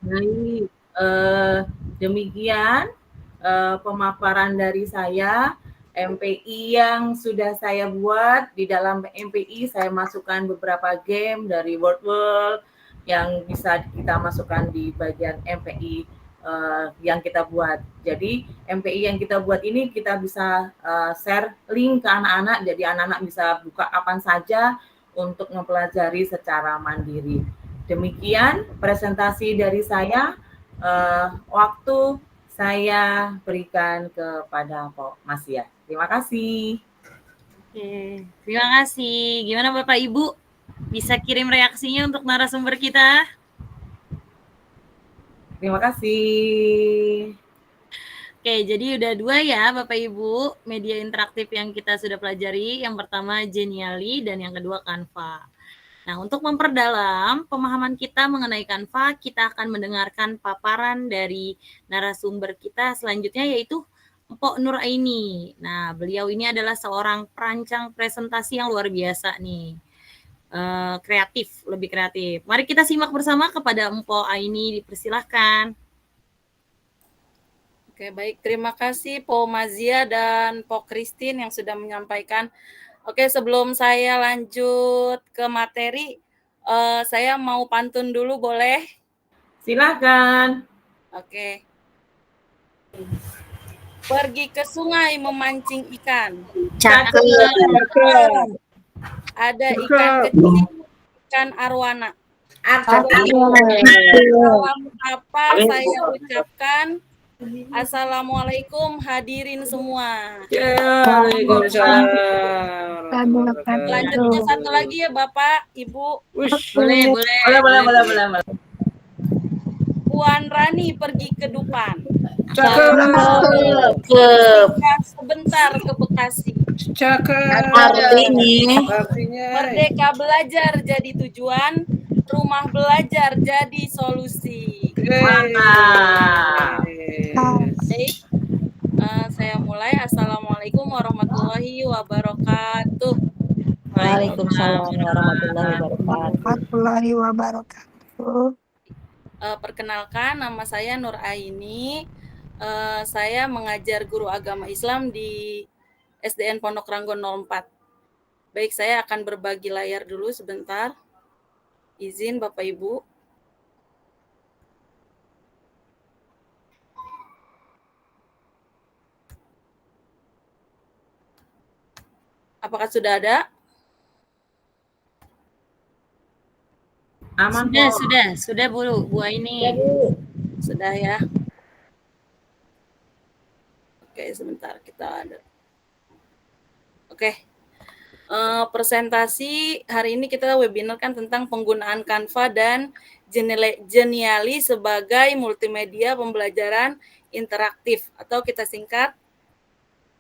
Baik, demikian pemaparan dari saya. MPI yang sudah saya buat. Di dalam MPI saya masukkan beberapa game dari World yang bisa kita masukkan di bagian MPI yang kita buat. Jadi MPI yang kita buat ini kita bisa share link ke anak-anak, jadi anak-anak bisa buka kapan saja untuk mempelajari secara mandiri. Demikian presentasi dari saya. Waktu saya berikan kepada Mas Sia. Terima kasih. Oke, terima kasih. Gimana Bapak Ibu? Bisa kirim reaksinya untuk narasumber kita? Terima kasih. Oke, jadi udah 2 ya Bapak Ibu media interaktif yang kita sudah pelajari. Yang pertama Genially dan yang kedua Canva. Nah, untuk memperdalam pemahaman kita mengenai Canva, kita akan mendengarkan paparan dari narasumber kita selanjutnya yaitu Mpok Nuraini. Nah, beliau ini adalah seorang perancang presentasi yang luar biasa nih. Kreatif, lebih kreatif. Mari kita simak bersama kepada Mpok Aini, dipersilahkan. Oke, baik. Terima kasih Po Mazia dan Po Christine yang sudah menyampaikan. Oke, sebelum saya lanjut ke materi, saya mau pantun dulu, boleh? Silakan. Oke. Pergi ke sungai memancing ikan. Cakep. Ada ikan kecil, ikan arwana. Salam apa saya ucapkan? Assalamualaikum hadirin semua. Waalaikumsalam. Selanjutnya satu lagi ya Bapak, Ibu. Boleh. Boleh. Puan Rani pergi ke Dupan. Cakep. Sebentar ke Bekasi. Cakep. Artinya. Merdeka belajar jadi tujuan, rumah belajar jadi solusi. Mantap. Baik, saya mulai. Assalamualaikum warahmatullahi wabarakatuh. Waalaikumsalam warahmatullahi wabarakatuh. Perkenalkan, nama saya Nur Aini. Saya mengajar guru agama Islam di SDN Pondok Ranggon 04. Baik, saya akan berbagi layar dulu sebentar. Izin Bapak Ibu. Apakah sudah ada? Aman. Sudah Bu Aini. Sudah ya. Oke, sebentar kita ada. Oke. Presentasi hari ini kita webinarkan tentang penggunaan Canva dan Genially sebagai multimedia pembelajaran interaktif atau kita singkat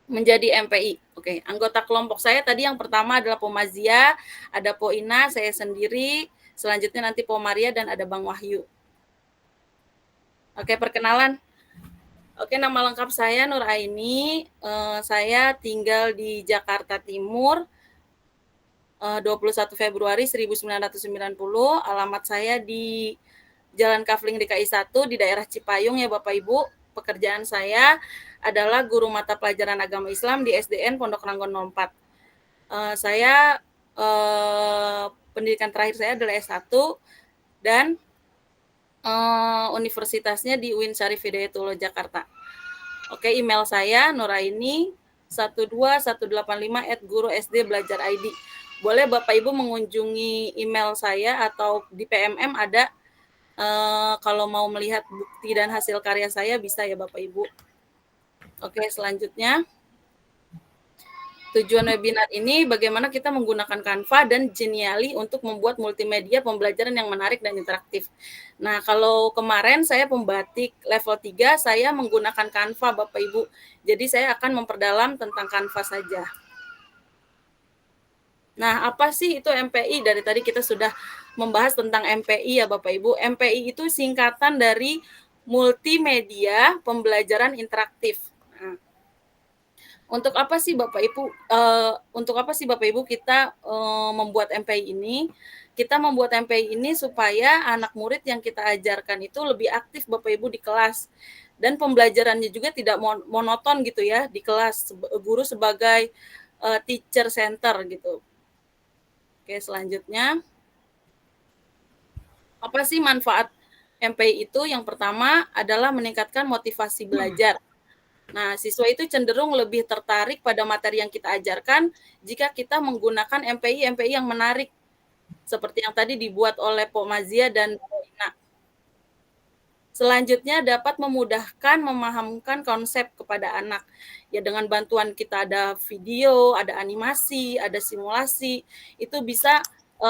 menjadi MPI. Oke, anggota kelompok saya tadi yang pertama adalah Po Mazia, ada Po Ina, saya sendiri, selanjutnya nanti Po Maria dan ada Bang Wahyu. Oke, perkenalan. Oke, nama lengkap saya Nur Aini. Saya tinggal di Jakarta Timur. 21 Februari 1990. Alamat saya di Jalan Kafling DKI 1 di daerah Cipayung ya Bapak Ibu. Pekerjaan saya adalah guru mata pelajaran agama Islam di SDN Pondok Ranggon 04. Saya pendidikan terakhir saya adalah S1 dan universitasnya di UIN Syarif Hidayatullah Jakarta. Oke, email saya nuraini 12185@gurusdbelajar.id. Boleh Bapak Ibu mengunjungi email saya atau di PMM ada. Kalau mau melihat bukti dan hasil karya saya bisa ya Bapak Ibu. Oke, selanjutnya tujuan webinar ini bagaimana kita menggunakan Canva dan Genially untuk membuat multimedia pembelajaran yang menarik dan interaktif. Nah, kalau kemarin saya pembatik level 3, saya menggunakan Canva Bapak Ibu. Jadi saya akan memperdalam tentang Canva saja. Nah, apa sih itu MPI? Dari tadi kita sudah membahas tentang MPI ya Bapak Ibu. MPI itu singkatan dari multimedia pembelajaran interaktif. Nah, Untuk apa sih Bapak Ibu kita membuat MPI ini? Kita membuat MPI ini supaya anak murid yang kita ajarkan itu lebih aktif Bapak Ibu di kelas. Dan pembelajarannya juga tidak monoton gitu ya di kelas, guru sebagai teacher center gitu. Oke, selanjutnya. Apa sih manfaat MPI itu? Yang pertama adalah meningkatkan motivasi belajar. Nah, siswa itu cenderung lebih tertarik pada materi yang kita ajarkan jika kita menggunakan MPI yang menarik, seperti yang tadi dibuat oleh Pok Mazia dan Pok Ina. Selanjutnya dapat memudahkan memahamkan konsep kepada anak. Ya, dengan bantuan kita ada video, ada animasi, ada simulasi, itu bisa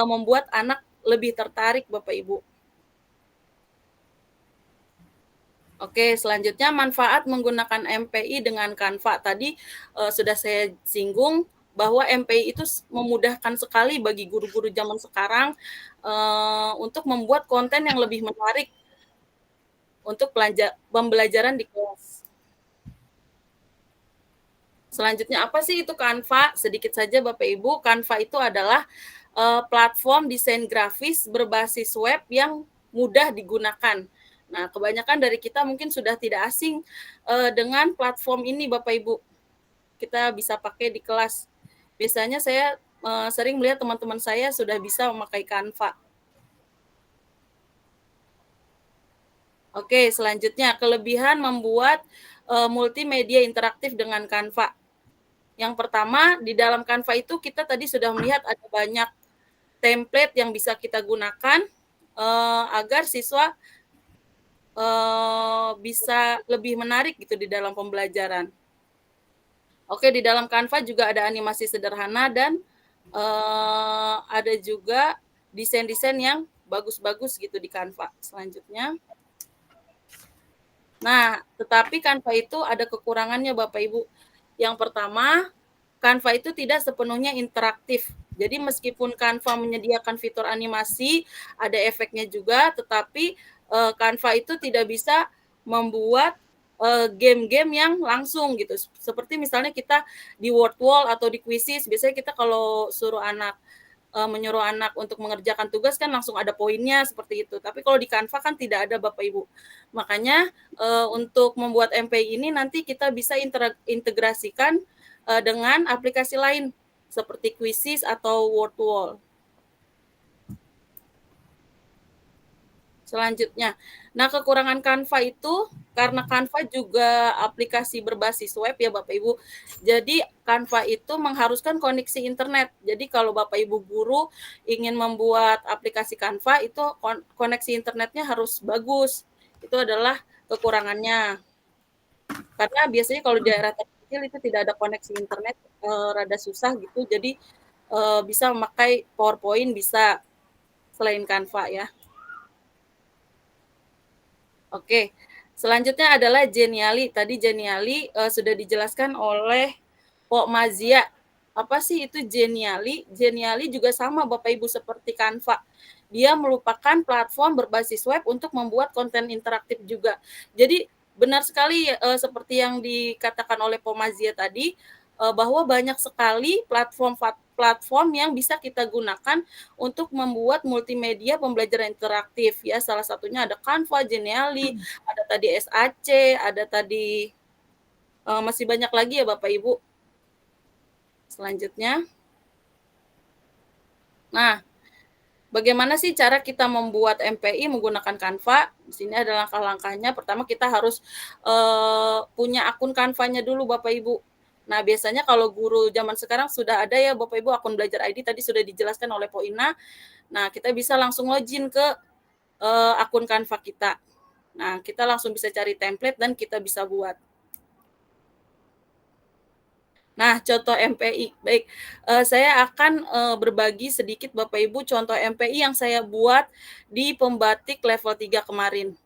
membuat anak lebih tertarik Bapak Ibu. Oke, selanjutnya manfaat menggunakan MPI dengan Canva. Tadi sudah saya singgung bahwa MPI itu memudahkan sekali bagi guru-guru zaman sekarang untuk membuat konten yang lebih menarik untuk pembelajaran di kelas. Selanjutnya apa sih itu Canva? Sedikit saja Bapak Ibu, Canva itu adalah platform desain grafis berbasis web yang mudah digunakan. Nah, kebanyakan dari kita mungkin sudah tidak asing dengan platform ini Bapak Ibu. Kita bisa pakai di kelas. Biasanya saya sering melihat teman-teman saya sudah bisa memakai Canva. Oke, selanjutnya kelebihan membuat multimedia interaktif dengan Canva. Yang pertama, di dalam Canva itu kita tadi sudah melihat ada banyak template yang bisa kita gunakan agar siswa bisa lebih menarik gitu di dalam pembelajaran. Oke, di dalam Canva juga ada animasi sederhana dan ada juga desain-desain yang bagus-bagus gitu di Canva. Selanjutnya. Nah, tetapi Canva itu ada kekurangannya Bapak Ibu. Yang pertama, Canva itu tidak sepenuhnya interaktif. Jadi meskipun Canva menyediakan fitur animasi, ada efeknya juga, tetapi Canva itu tidak bisa membuat game-game yang langsung gitu. Seperti misalnya kita di word wall atau di quizzes, biasanya kita kalau menyuruh anak untuk mengerjakan tugas kan langsung ada poinnya seperti itu. Tapi kalau di Canva kan tidak ada Bapak Ibu. Makanya untuk membuat MPI ini nanti kita bisa integrasikan dengan aplikasi lain seperti quizzes atau word wall. Selanjutnya, nah kekurangan Canva itu karena Canva juga aplikasi berbasis web ya Bapak Ibu. Jadi Canva itu mengharuskan koneksi internet. Jadi kalau Bapak Ibu guru ingin membuat aplikasi Canva itu koneksi internetnya harus bagus. Itu adalah kekurangannya. Karena biasanya kalau di daerah terpencil itu tidak ada koneksi internet, rada susah gitu. Jadi bisa memakai PowerPoint bisa selain Canva ya. Oke, selanjutnya adalah Geniali. Tadi Geniali sudah dijelaskan oleh Pok Mazia. Apa sih itu Geniali? Geniali juga sama Bapak Ibu seperti Canva. Dia merupakan platform berbasis web untuk membuat konten interaktif juga. Jadi benar sekali seperti yang dikatakan oleh Pok Mazia tadi, bahwa banyak sekali platform yang bisa kita gunakan untuk membuat multimedia pembelajaran interaktif ya. Salah satunya ada Canva, Geniali, ada tadi SAC, ada tadi masih banyak lagi ya Bapak Ibu. Selanjutnya. Nah, bagaimana sih cara kita membuat MPI menggunakan Canva? Di sini ada langkah-langkahnya. Pertama kita harus punya akun Canva-nya dulu Bapak Ibu. Nah, biasanya kalau guru zaman sekarang sudah ada ya Bapak Ibu akun Belajar ID tadi sudah dijelaskan oleh Po Ina. Nah, kita bisa langsung login ke akun Canva kita. Nah, kita langsung bisa cari template dan kita bisa buat. Nah, contoh MPI. Baik, saya akan berbagi sedikit Bapak Ibu contoh MPI yang saya buat di pembatik level 3 kemarin.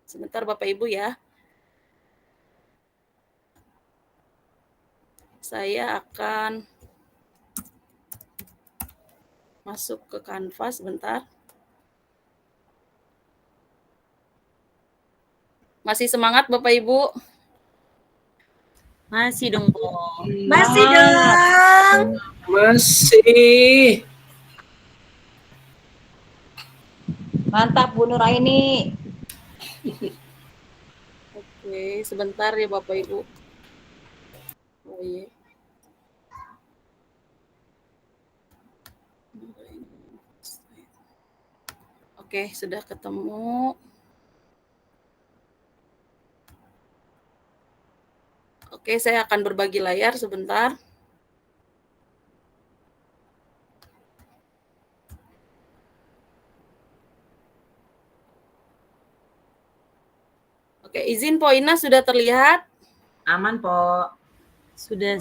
Sebentar Bapak Ibu ya. Saya akan masuk ke Canva sebentar. Masih semangat Bapak Ibu? Masih dong, Po. Masih dong. Masih. Mantap Bu Nuraini. Oke, sebentar ya Bapak Ibu. Oh iya. Oke, sudah ketemu. Oke, saya akan berbagi layar sebentar. Oke, izin Po Ina sudah terlihat? Aman, Po. Sudah.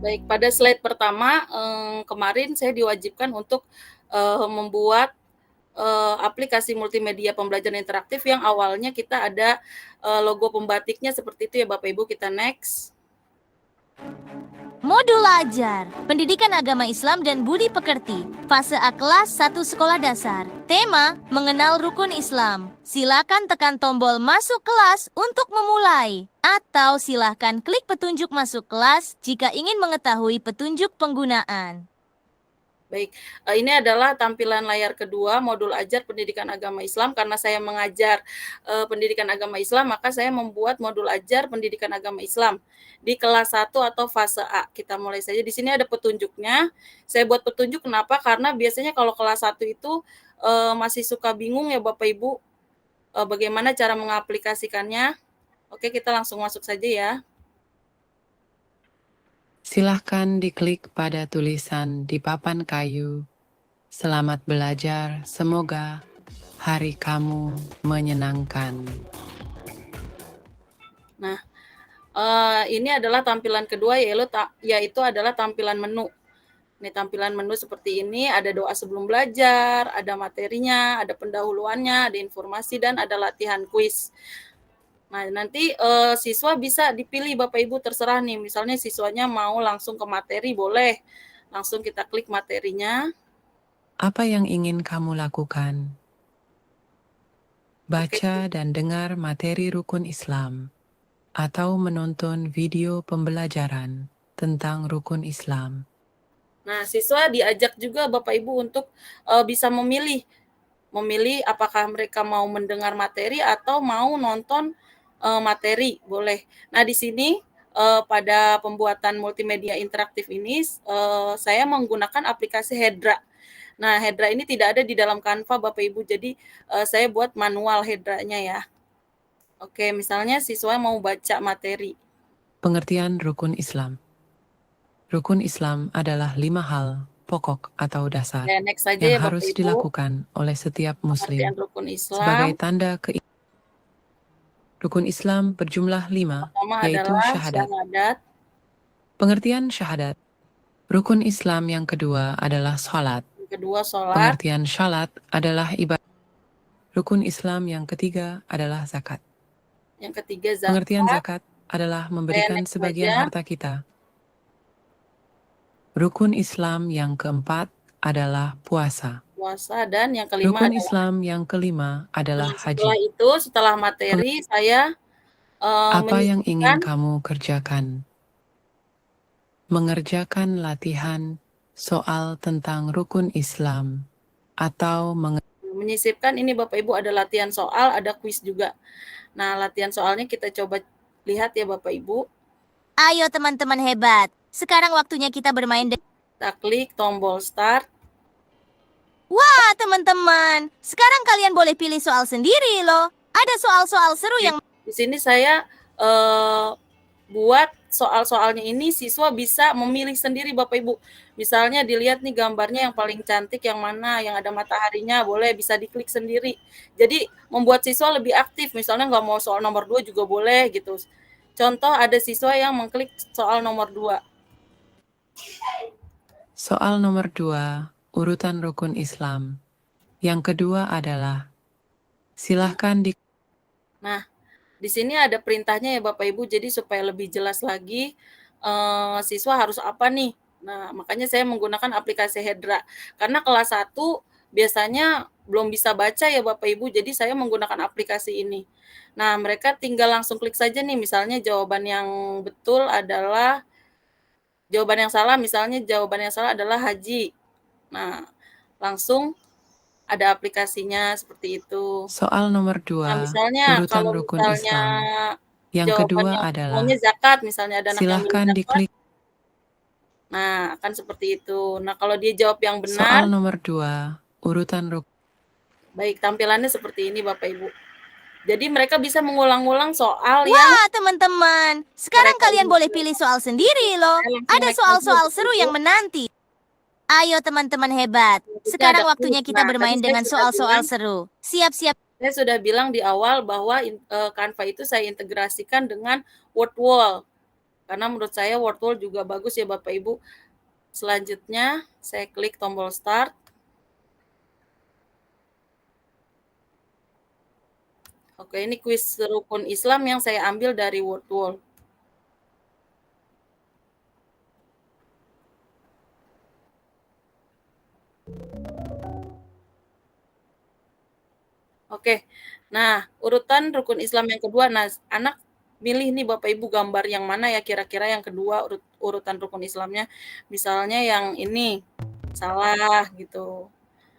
Baik, pada slide pertama kemarin saya diwajibkan untuk membuat aplikasi multimedia pembelajaran interaktif yang awalnya kita ada logo pembatiknya seperti itu ya Bapak Ibu. Kita next. Modul ajar, pendidikan agama Islam dan budi pekerti, fase A kelas 1 sekolah dasar. Tema, mengenal rukun Islam. Silakan tekan tombol masuk kelas untuk memulai. Atau silakan klik petunjuk masuk kelas jika ingin mengetahui petunjuk penggunaan. Baik, ini adalah tampilan layar kedua modul ajar pendidikan agama Islam. Karena saya mengajar pendidikan agama Islam, maka saya membuat modul ajar pendidikan agama Islam di kelas 1 atau fase A. Kita mulai saja. Di sini ada petunjuknya. Saya buat petunjuk kenapa? Karena biasanya kalau kelas 1 itu masih suka bingung ya Bapak Ibu, bagaimana cara mengaplikasikannya. Oke, kita langsung masuk saja ya. Silahkan diklik pada tulisan di papan kayu. Selamat belajar, semoga hari kamu menyenangkan. Nah, ini adalah tampilan kedua, yaitu adalah tampilan menu. Ini tampilan menu seperti ini, ada doa sebelum belajar, ada materinya, ada pendahuluannya, ada informasi, dan ada latihan kuis. Nah, nanti siswa bisa dipilih Bapak Ibu, terserah nih. Misalnya siswanya mau langsung ke materi, boleh. Langsung kita klik materinya. Apa yang ingin kamu lakukan? Baca dan dengar materi rukun Islam, atau menonton video pembelajaran tentang rukun Islam. Nah, siswa diajak juga Bapak Ibu untuk bisa memilih apakah mereka mau mendengar materi atau mau nonton materi, boleh. Nah, di sini pada pembuatan multimedia interaktif ini saya menggunakan aplikasi Hedra. Nah, Hedra ini tidak ada di dalam Canva Bapak Ibu, jadi saya buat manual Hedranya ya. Oke, misalnya siswa mau baca materi. Pengertian rukun Islam. Rukun Islam adalah 5 hal pokok atau dasar Next saja yang ya, Bapak harus Ibu. dilakukan oleh setiap muslim Pengertian rukun Islam. sebagai tanda Rukun Islam berjumlah 5, Pertama yaitu adalah syahadat. Pengertian syahadat. Rukun Islam yang kedua adalah salat. Yang kedua sholat. Pengertian salat adalah ibadah. Rukun Islam yang ketiga adalah zakat. Yang ketiga zakat. Pengertian zakat adalah memberikan sebagian harta kita. Rukun Islam yang keempat adalah puasa. Puasa, dan yang kelima Rukun adalah Islam yang kelima adalah setelah haji. itu, setelah materi, saya Apa yang ingin kamu kerjakan? Mengerjakan latihan soal tentang rukun Islam atau menyisipkan. Ini Bapak Ibu ada latihan soal, ada kuis juga. Nah, latihan soalnya kita coba lihat ya Bapak Ibu. Ayo teman-teman hebat, sekarang waktunya kita bermain. Kita klik tombol start. Wah teman-teman, sekarang kalian boleh pilih soal sendiri loh. Ada soal-soal seru yang... Di sini saya buat soal-soalnya ini siswa bisa memilih sendiri Bapak Ibu. Misalnya dilihat nih gambarnya yang paling cantik yang mana, yang ada mataharinya, boleh bisa diklik sendiri. Jadi membuat siswa lebih aktif. Misalnya nggak mau soal nomor 2 juga boleh gitu. Contoh ada siswa yang mengklik soal nomor 2. Soal nomor 2, urutan rukun Islam. Yang kedua adalah, silahkan di... Nah, di sini ada perintahnya ya Bapak Ibu, jadi supaya lebih jelas lagi siswa harus apa nih. Nah, makanya saya menggunakan aplikasi Hedra. Karena kelas 1 biasanya belum bisa baca ya Bapak Ibu, jadi saya menggunakan aplikasi ini. Nah, mereka tinggal langsung klik saja nih, misalnya jawaban yang betul adalah, jawaban yang salah misalnya jawaban yang salah adalah haji. Nah, langsung ada aplikasinya seperti itu. Soal nomor 2, Nah, misalnya urutan kalau rukun misalnya Islam. Yang jawaban kedua yang adalah, maunya zakat, misalnya ada anak yang silahkan milih zakat, diklik. nah akan seperti itu. Nah, kalau dia jawab yang benar, Soal nomor 2, urutan rukun. baik, tampilannya seperti ini Bapak Ibu. Jadi mereka bisa mengulang-ulang soal yang Wah, teman-teman. Sekarang mereka kalian ingat. boleh pilih soal sendiri loh. Saya langsung Ada next soal-soal aja seru gitu. yang menanti. Ayo teman-teman hebat. Selanjutnya Sekarang ada waktunya quiz. kita Nah, bermain tadi saya dengan sudah soal-soal bilang, seru. Siap-siap. saya sudah bilang di awal bahwa Canva itu saya integrasikan dengan Wordwall. Karena menurut saya Wordwall juga bagus ya Bapak Ibu. Selanjutnya saya klik tombol start. Oke, ini kuis rukun Islam yang saya ambil dari Wordwall. Oke, nah urutan rukun Islam yang kedua, nah anak milih nih Bapak Ibu gambar yang mana ya kira-kira yang kedua urutan rukun Islamnya. Misalnya yang ini, salah gitu.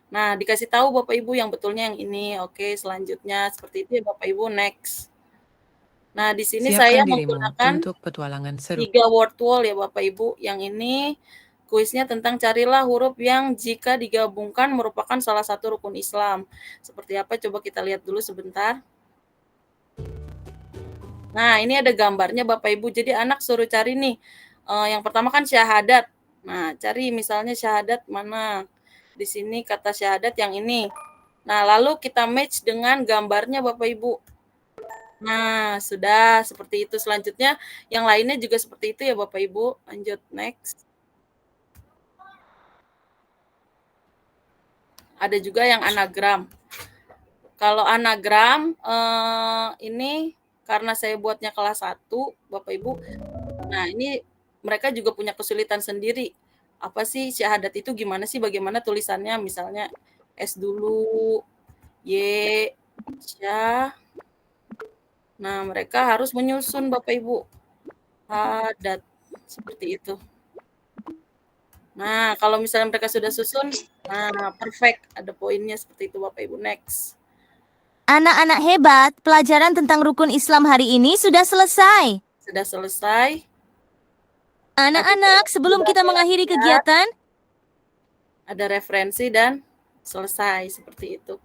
Nah, dikasih tahu Bapak Ibu yang betulnya yang ini. Oke, selanjutnya seperti itu ya Bapak Ibu, next. Nah, di sini saya Siapkan dirimu menggunakan untuk petualangan seru. 3 Wordwall ya Bapak Ibu. Yang ini kuisnya tentang carilah huruf yang jika digabungkan merupakan salah satu rukun Islam. Seperti apa? Coba kita lihat dulu sebentar. Nah, ini ada gambarnya Bapak Ibu. Jadi anak suruh cari nih. Yang pertama kan syahadat. Nah, cari misalnya syahadat mana. Di sini kata syahadat yang ini. Nah, lalu kita match dengan gambarnya Bapak Ibu. Nah, sudah seperti itu. Selanjutnya yang lainnya juga seperti itu ya Bapak Ibu. Lanjut next. Ada juga yang anagram. Kalau anagram ini karena saya buatnya kelas 1, Bapak Ibu. Nah, ini mereka juga punya kesulitan sendiri. Apa sih syahadat itu gimana sih, bagaimana tulisannya? Misalnya S dulu, Y, Syah. Nah, mereka harus menyusun Bapak Ibu. Hadat seperti itu. Nah, kalau misalnya mereka sudah susun, nah perfect, ada poinnya seperti itu Bapak Ibu, next. Anak-anak hebat, pelajaran tentang rukun Islam hari ini sudah selesai. Sudah selesai. Anak-anak, sebelum kita mengakhiri kegiatan, Ada referensi dan selesai seperti itu.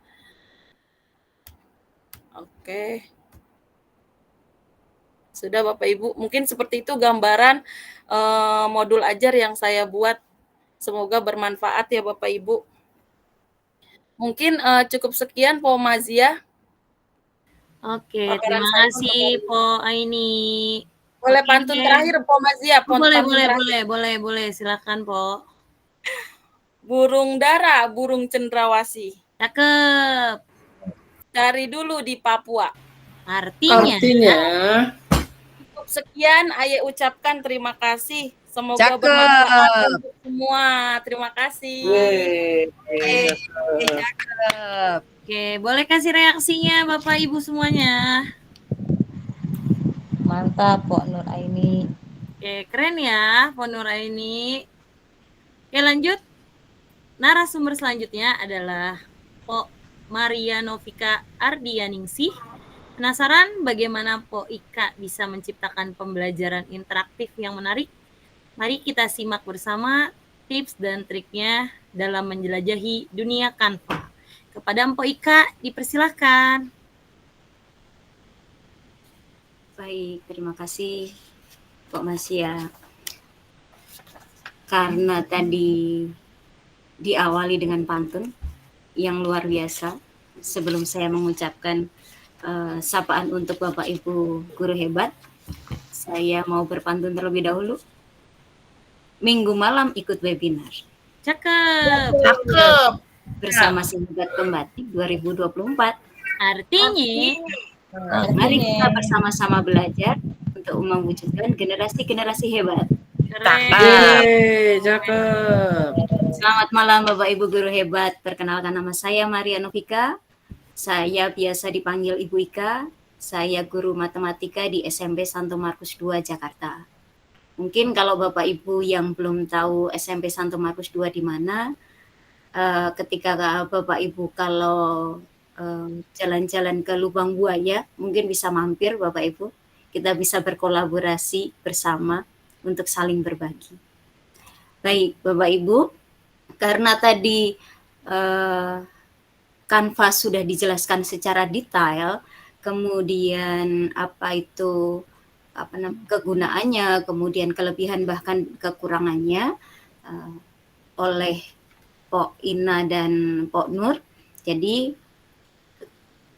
Oke. Sudah Bapak Ibu, mungkin seperti itu gambaran modul ajar yang saya buat. Semoga bermanfaat ya Bapak Ibu. Mungkin cukup sekian Po Mazia. Oke, Paparan terima saya kasih untuk Po Aini. Boleh Oke. pantun terakhir Po Mazia. Boleh. Silakan Po. Burung dara, burung cendrawasih. Cakep. Cari dulu di Papua. Artinya, Cukup sekian, Ayah ucapkan terima kasih. Semoga Cakep. bermanfaat untuk semua. Terima kasih. Cakep. oke, boleh kasih reaksinya Bapak Ibu semuanya. Mantap, Pok Nur Aini. Oke, keren ya Po Nuraini. Oke, lanjut. Narasumber selanjutnya adalah Po Maria Novika Ardianingsih. Penasaran bagaimana Po Ika bisa menciptakan pembelajaran interaktif yang menarik? Mari kita simak bersama tips dan triknya dalam menjelajahi dunia Canva. Kepada Mpok Ika, dipersilahkan. Baik, terima kasih Pak Masya. Karena tadi diawali dengan pantun yang luar biasa, sebelum saya mengucapkan sapaan untuk Bapak Ibu guru hebat, saya mau berpantun terlebih dahulu. Minggu malam ikut webinar. Cakep. Cakep. bersama Sahabat Pembatik 2024. Artinya, Mari kita bersama-sama belajar untuk mewujudkan generasi-generasi hebat. keren. Yeay, cakep. Selamat malam Bapak Ibu guru hebat. Perkenalkan, nama saya Maria Novika. Saya biasa dipanggil Ibu Ika. Saya guru matematika di SMP Santo Markus II Jakarta. Mungkin kalau Bapak Ibu yang belum tahu SMP Santo Markus II di mana, ketika Bapak Ibu kalau jalan-jalan ke Lubang Buaya, mungkin bisa mampir Bapak Ibu. Kita bisa berkolaborasi bersama untuk saling berbagi. Baik Bapak Ibu, karena tadi Canva sudah dijelaskan secara detail, kemudian kegunaannya, kemudian kelebihan bahkan kekurangannya oleh Pok Ina dan Pok Nur. Jadi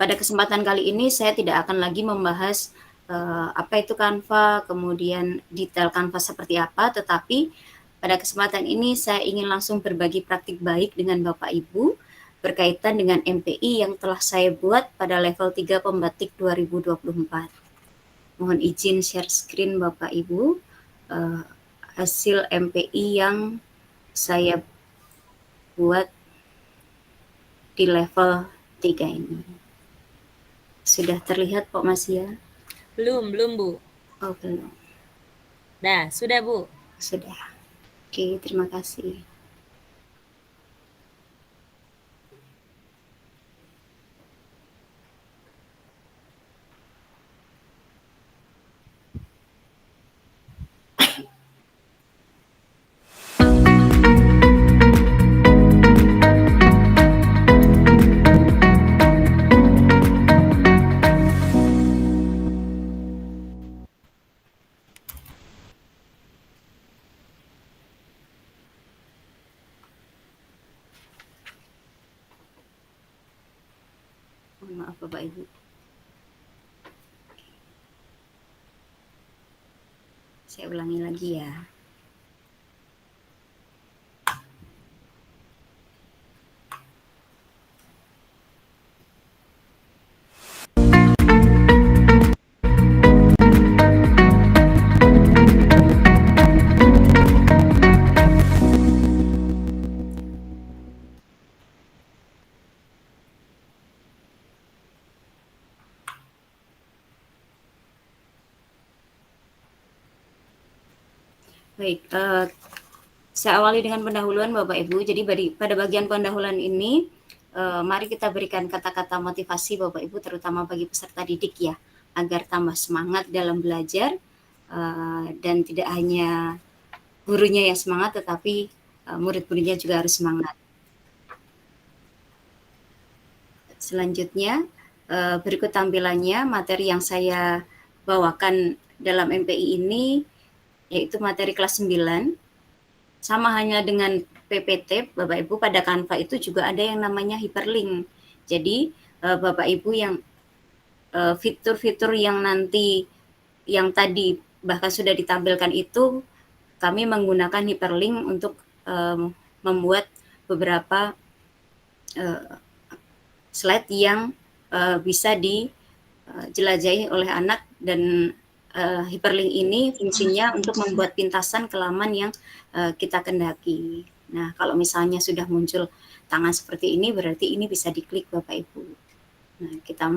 pada kesempatan kali ini saya tidak akan lagi membahas apa itu Canva, kemudian detail Canva seperti apa, tetapi pada kesempatan ini saya ingin langsung berbagi praktik baik dengan Bapak Ibu berkaitan dengan MPI yang telah saya buat pada level 3 Pembatik 2024. Mohon izin share screen Bapak Ibu hasil MPI yang saya buat di level 3 ini. Sudah terlihat Pak Masya? Belum Bu. Oh belum. Dah, sudah Bu. Sudah. Oke, terima kasih. Maaf Bapak Ibu. Saya ulangi lagi ya. Baik, saya awali dengan pendahuluan Bapak Ibu. Jadi pada bagian pendahuluan ini, mari kita berikan kata-kata motivasi Bapak Ibu, terutama bagi peserta didik ya, agar tambah semangat dalam belajar, dan tidak hanya gurunya yang semangat, tetapi murid-muridnya juga harus semangat. Selanjutnya, berikut tampilannya materi yang saya bawakan dalam MPI ini, yaitu materi kelas 9, sama hanya dengan PPT, Bapak Ibu, pada Canva itu juga ada yang namanya hyperlink. Jadi, Bapak Ibu yang fitur-fitur yang tadi bahkan sudah ditampilkan itu, kami menggunakan hyperlink untuk membuat beberapa slide yang bisa dijelajahi oleh anak, dan hyperlink ini fungsinya untuk membuat pintasan ke laman yang kita kendaki. Nah, kalau misalnya sudah muncul tangan seperti ini, berarti ini bisa diklik Bapak Ibu. Nah, kita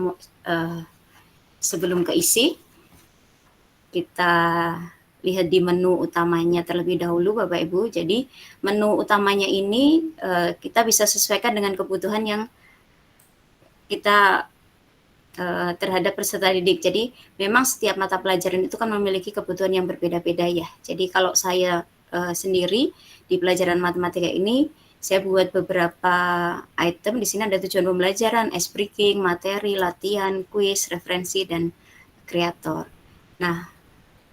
sebelum ke isi, kita lihat di menu utamanya terlebih dahulu Bapak Ibu. Jadi menu utamanya ini kita bisa sesuaikan dengan kebutuhan yang kita terhadap peserta didik. Jadi memang setiap mata pelajaran itu kan memiliki kebutuhan yang berbeda-beda ya. Jadi kalau saya sendiri di pelajaran matematika ini, saya buat beberapa item. Di sini ada tujuan pembelajaran, ice breaking, materi, latihan, kuis, referensi, dan kreator. Nah,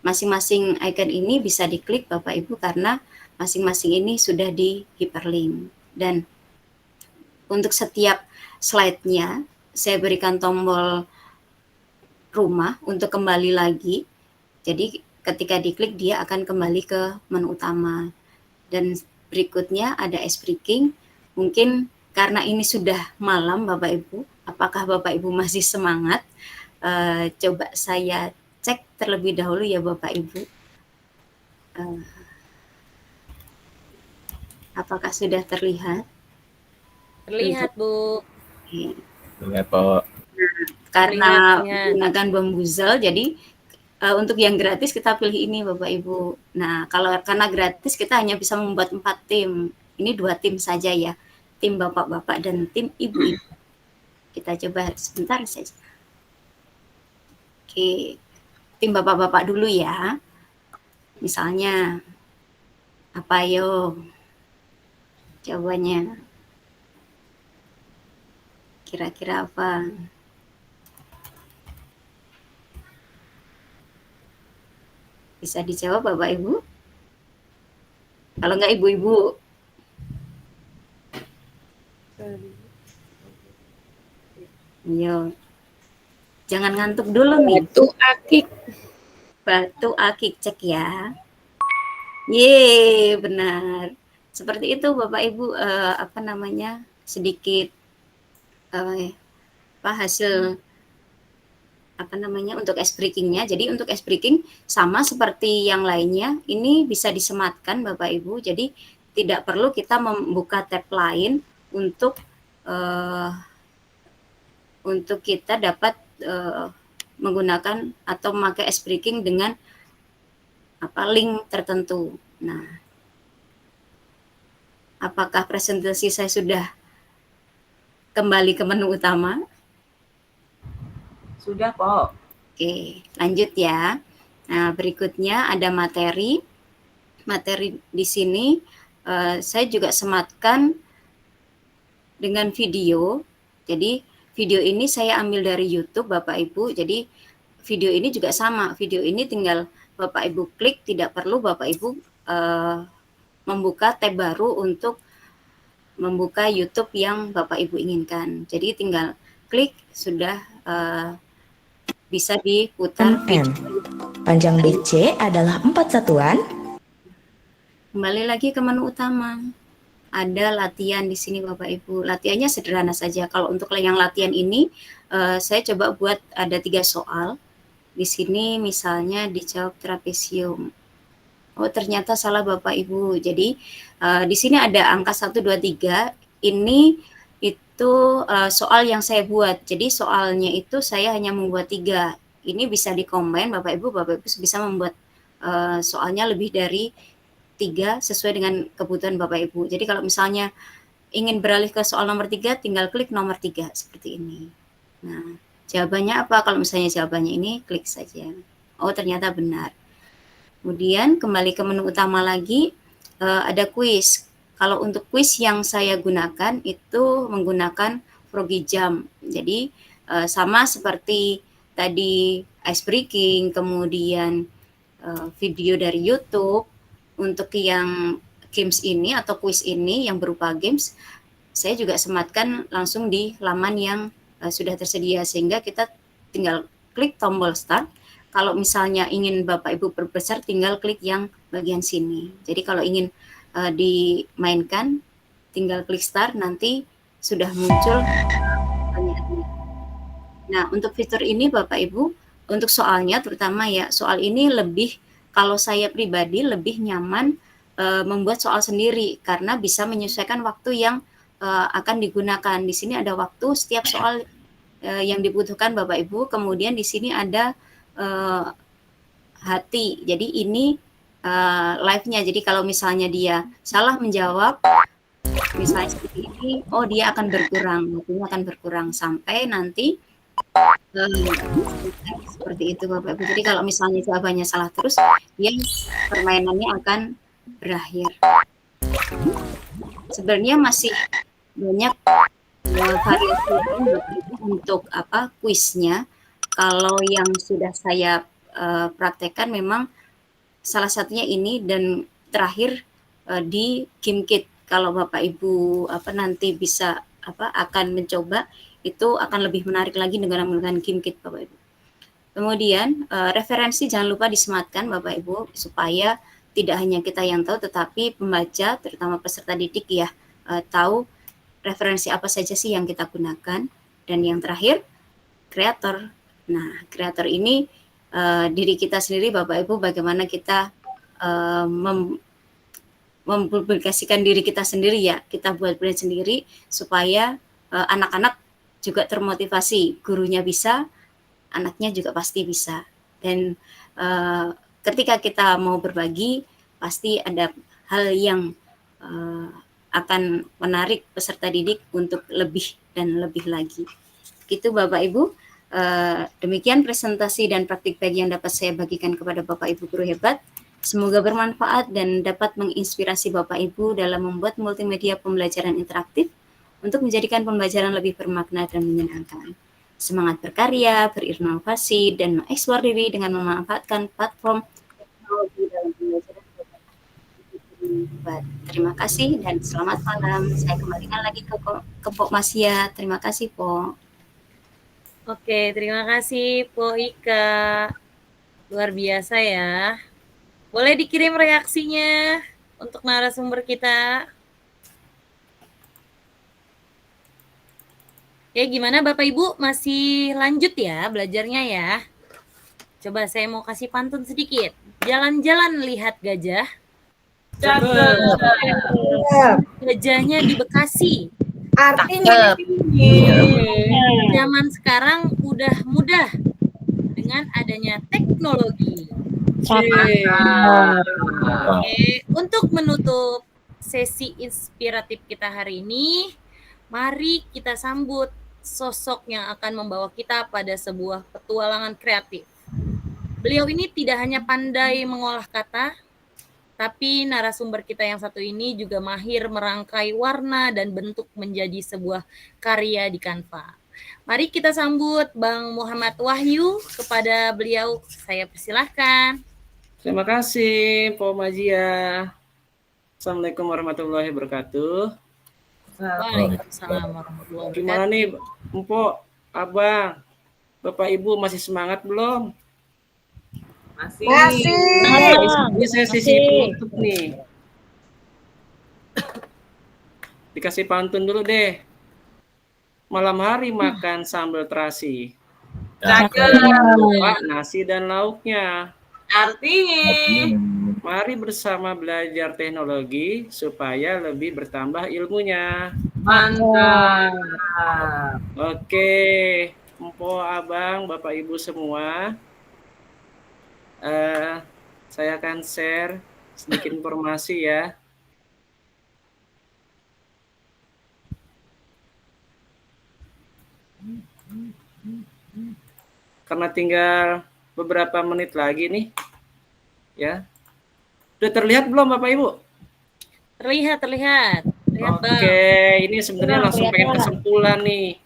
masing-masing icon ini bisa diklik Bapak Ibu karena masing-masing ini sudah di hyperlink. Dan untuk setiap slide-nya, saya berikan tombol rumah untuk kembali lagi. Jadi ketika diklik dia akan kembali ke menu utama. Dan berikutnya ada ice breaking. Mungkin karena ini sudah malam Bapak Ibu, apakah Bapak Ibu masih semangat? Coba saya cek terlebih dahulu ya Bapak Ibu. Apakah sudah terlihat? Terlihat, Bu. Oke. Lihat, Pak. Karena Terlihat. menggunakan Bambuzel, jadi untuk yang gratis kita pilih ini Bapak Ibu. Nah, kalau karena gratis kita hanya bisa membuat 4 tim. Ini 2 tim saja ya. Tim bapak-bapak dan tim ibu-ibu. Kita coba sebentar saja. Oke. Tim bapak-bapak dulu ya. Misalnya apa yo? Jawabannya. Kira-kira apa? Bisa dijawab Bapak Ibu? Kalau enggak ibu-ibu. Yo. Jangan ngantuk dulu nih. Batu akik. Batu akik, cek ya. Ye, benar. Seperti itu Bapak Ibu, sedikit hasil untuk ice breaking-nya. Jadi untuk ice breaking sama seperti yang lainnya, ini bisa disematkan Bapak Ibu. Jadi tidak perlu kita membuka tab lain untuk kita dapat menggunakan atau memakai ice breaking dengan link tertentu. Nah, apakah presentasi saya sudah kembali ke menu utama? Sudah, Pak. Oke, lanjut ya. Nah, berikutnya ada materi. Materi di sini saya juga sematkan dengan video. Jadi video ini saya ambil dari YouTube Bapak Ibu. Jadi video ini juga sama. Video ini tinggal Bapak Ibu klik, tidak perlu Bapak Ibu membuka tab baru untuk membuka YouTube yang Bapak Ibu inginkan. Jadi tinggal klik, sudah bisa diputar. Panjang BC adalah 4 satuan. Kembali lagi ke menu utama. Ada latihan di sini Bapak Ibu. Latihannya sederhana saja. Kalau untuk yang latihan ini, saya coba buat ada 3 soal. Di sini misalnya dijawab trapesium. Oh, ternyata salah Bapak Ibu. Jadi di sini ada angka 1, 2, 3. Ini itu soal yang saya buat. Jadi soalnya itu saya hanya membuat 3. Ini bisa di-combine Bapak Ibu bisa membuat soalnya lebih dari 3 sesuai dengan kebutuhan Bapak Ibu. Jadi kalau misalnya ingin beralih ke soal nomor 3, tinggal klik nomor 3 seperti ini. Nah, jawabannya apa? Kalau misalnya jawabannya ini, klik saja. Oh, ternyata benar. Kemudian kembali ke menu utama lagi, ada kuis. Kalau untuk kuis yang saya gunakan itu menggunakan Froggy Jump. Jadi sama seperti tadi ice breaking, kemudian video dari YouTube. Untuk yang games ini atau kuis ini yang berupa games, saya juga sematkan langsung di laman yang sudah tersedia, sehingga kita tinggal klik tombol start. Kalau misalnya ingin Bapak Ibu perbesar, tinggal klik yang bagian sini. Jadi kalau ingin dimainkan, tinggal klik start, nanti sudah muncul pertanyaannya. Nah, untuk fitur ini Bapak Ibu, untuk soalnya terutama ya, soal ini lebih, kalau saya pribadi lebih nyaman membuat soal sendiri, karena bisa menyesuaikan waktu yang akan digunakan. Di sini ada waktu setiap soal yang dibutuhkan Bapak Ibu, kemudian di sini ada hati. Jadi ini live-nya. Jadi kalau misalnya dia salah menjawab, misalnya seperti ini, oh dia akan berkurang, waktunya akan berkurang sampai nanti seperti itu Bapak Ibu. Jadi kalau misalnya jawabannya salah terus, dia permainannya akan berakhir. Sebenarnya masih banyak variasi untuk kuisnya. Kalau yang sudah saya praktekkan memang salah satunya ini, dan terakhir di GameKit. Kalau Bapak Ibu nanti bisa akan mencoba, itu akan lebih menarik lagi dengan menggunakan GameKit Bapak Ibu. Kemudian referensi jangan lupa disematkan Bapak Ibu, supaya tidak hanya kita yang tahu, tetapi pembaca, terutama peserta didik ya, tahu referensi apa saja sih yang kita gunakan. Dan yang terakhir, kreator. Nah, kreator ini diri kita sendiri, Bapak Ibu, bagaimana kita mempublikasikan diri kita sendiri ya, kita buat brand sendiri supaya anak-anak juga termotivasi, gurunya bisa, anaknya juga pasti bisa. Dan ketika kita mau berbagi, pasti ada hal yang akan menarik peserta didik untuk lebih dan lebih lagi. Gitu Bapak Ibu. Demikian presentasi dan praktik bagi yang dapat saya bagikan kepada Bapak Ibu guru hebat. Semoga bermanfaat dan dapat menginspirasi Bapak Ibu dalam membuat multimedia pembelajaran interaktif untuk menjadikan pembelajaran lebih bermakna dan menyenangkan. Semangat berkarya, berinovasi, dan mengeksplor diri dengan memanfaatkan platform teknologi dalam pembelajaran. Terima kasih dan selamat malam. Saya kembalikan lagi ke Pok Masia. Terima kasih, Pok. Oke, terima kasih Po Ika. Luar biasa ya. Boleh dikirim reaksinya untuk narasumber kita. Oke, gimana Bapak Ibu? Masih lanjut ya belajarnya ya? Coba saya mau kasih pantun sedikit. Jalan-jalan lihat gajah. Gajahnya di Bekasi. Artinya Zaman sekarang udah mudah dengan adanya teknologi. Oke, untuk menutup sesi inspiratif kita hari ini, mari kita sambut sosok yang akan membawa kita pada sebuah petualangan kreatif. Beliau ini tidak hanya pandai mengolah kata, tapi narasumber kita yang satu ini juga mahir merangkai warna dan bentuk menjadi sebuah karya di Canva. Mari kita sambut Bang Muhammad Wahyu. Kepada beliau saya persilahkan. Terima kasih, Po Majia. Assalamualaikum warahmatullahi wabarakatuh. Waalaikumsalam warahmatullahi wabarakatuh. Gimana nih, Mpok, Abang, Bapak Ibu masih semangat belum? Masih. Ini saya sisi penutup nih. Dikasih pantun dulu deh. Malam hari makan sambal terasi. Lupa nasi dan lauknya. Artinya. Mari bersama belajar teknologi supaya lebih bertambah ilmunya. Mantap. Oke, Mpok, Abang, Bapak Ibu semua. Saya akan share sedikit informasi ya. Karena tinggal beberapa menit lagi nih, ya. Udah terlihat belum Bapak Ibu? Terlihat. Oke, ini sebenarnya langsung pengen kesimpulan nih.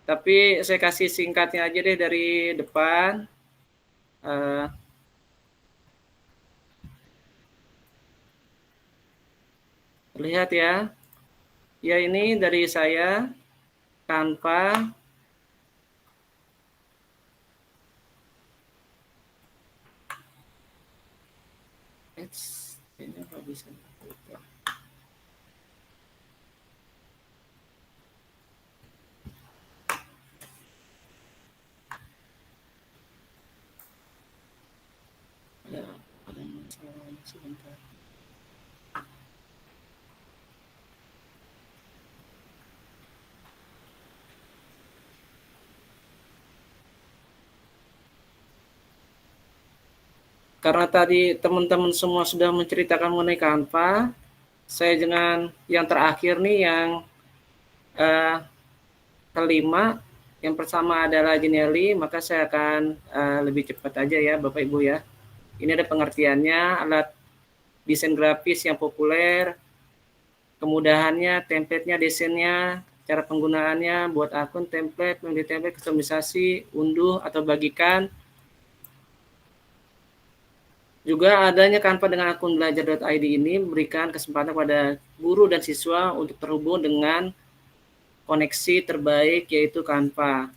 Tapi saya kasih singkatnya aja deh dari depan. Lihat ya. Ya ini dari saya, Canva. Ini nggak bisa. Ada masalah sebentar. Karena tadi teman-teman semua sudah menceritakan mengenai Canva, saya dengan yang terakhir nih yang kelima, yang pertama adalah Genially, maka saya akan lebih cepat aja ya Bapak Ibu ya. Ini ada pengertiannya, alat desain grafis yang populer, kemudahannya, template-nya, desainnya, cara penggunaannya, buat akun, template, memilih template, kustomisasi, unduh atau bagikan. Juga adanya Canva dengan akun belajar.id ini memberikan kesempatan pada guru dan siswa untuk terhubung dengan koneksi terbaik yaitu Canva.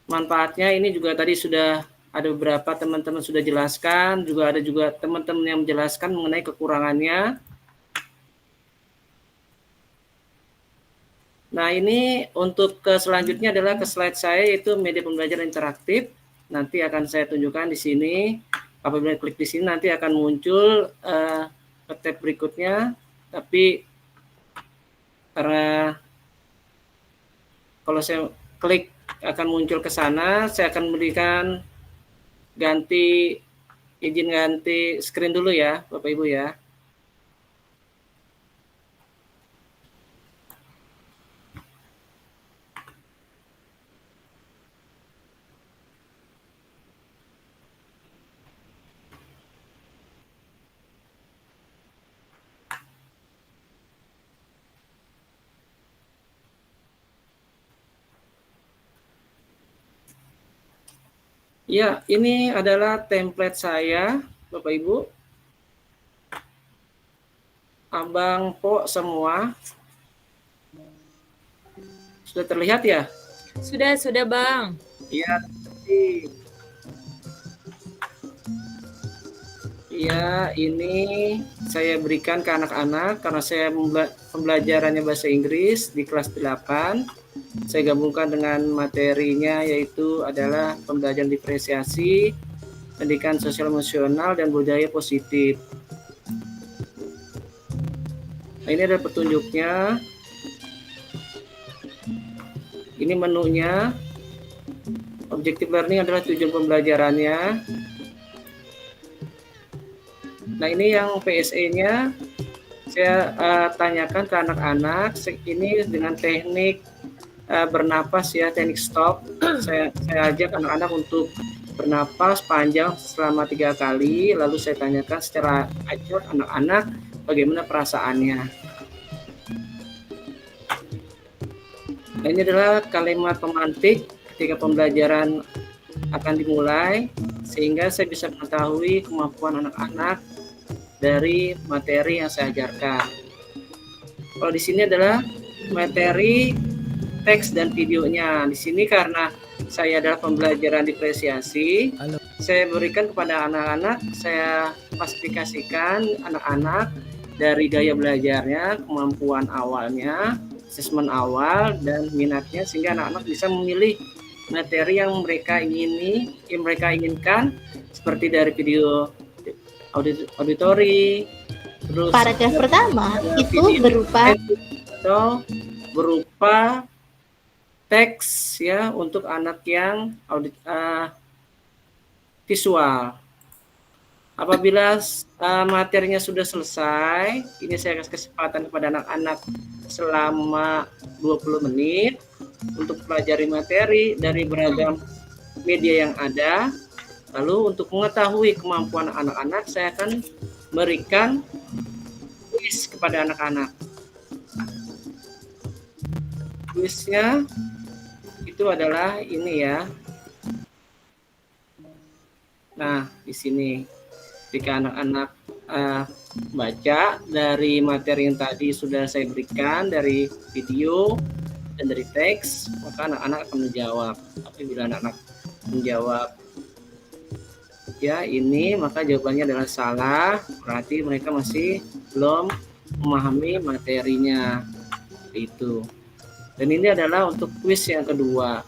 Manfaatnya ini juga tadi sudah ada beberapa teman-teman sudah jelaskan, juga ada juga teman-teman yang menjelaskan mengenai kekurangannya. Nah, ini untuk ke selanjutnya adalah ke slide saya, yaitu media pembelajaran interaktif. Nanti akan saya tunjukkan di sini. Apabila klik di sini nanti akan muncul ke tab berikutnya. Tapi karena kalau saya klik akan muncul ke sana, saya akan berikan izin ganti screen dulu ya, Bapak Ibu ya. Ya, ini adalah template saya, Bapak Ibu. Abang Po semua. Sudah terlihat ya? Sudah Bang. Iya. Iya, ini saya berikan ke anak-anak karena saya pembelajarannya bahasa Inggris di kelas 8. Saya gabungkan dengan materinya, yaitu adalah pembelajaran diferensiasi, pendidikan sosial emosional, dan budaya positif. Nah, ini adalah petunjuknya. Ini menunya. Objective learning adalah tujuan pembelajarannya. Nah, ini yang PSE-nya saya tanyakan ke anak-anak. Ini dengan teknik bernapas ya, teknik stop. Saya ajak anak-anak untuk bernapas panjang selama 3 kali, lalu saya tanyakan secara acak anak-anak bagaimana perasaannya. Nah, ini adalah kalimat pemantik ketika pembelajaran akan dimulai, sehingga saya bisa mengetahui kemampuan anak-anak dari materi yang saya ajarkan. Kalau di sini adalah materi teks dan videonya. Di sini karena saya adalah pembelajaran diferensiasi, saya berikan kepada anak-anak, saya klasifikasikan anak-anak dari gaya belajarnya, kemampuan awalnya, asesmen awal, dan minatnya, sehingga anak-anak bisa memilih materi yang mereka inginkan, seperti dari video auditori, terus paragraf pertama itu berupa teks ya untuk anak yang visual. Apabila materinya sudah selesai, ini saya kasih kesempatan kepada anak-anak selama 20 menit untuk pelajari materi dari beragam media yang ada. Lalu untuk mengetahui kemampuan anak-anak, saya akan berikan kuis kepada anak-anak. Kuisnya itu adalah ini ya. Nah, di sini ketika anak-anak baca dari materi yang tadi sudah saya berikan, dari video dan dari teks, maka anak-anak akan menjawab. Tapi bila anak-anak menjawab ya ini, maka jawabannya adalah salah, berarti mereka masih belum memahami materinya. Itu. Dan ini adalah untuk kuis yang kedua.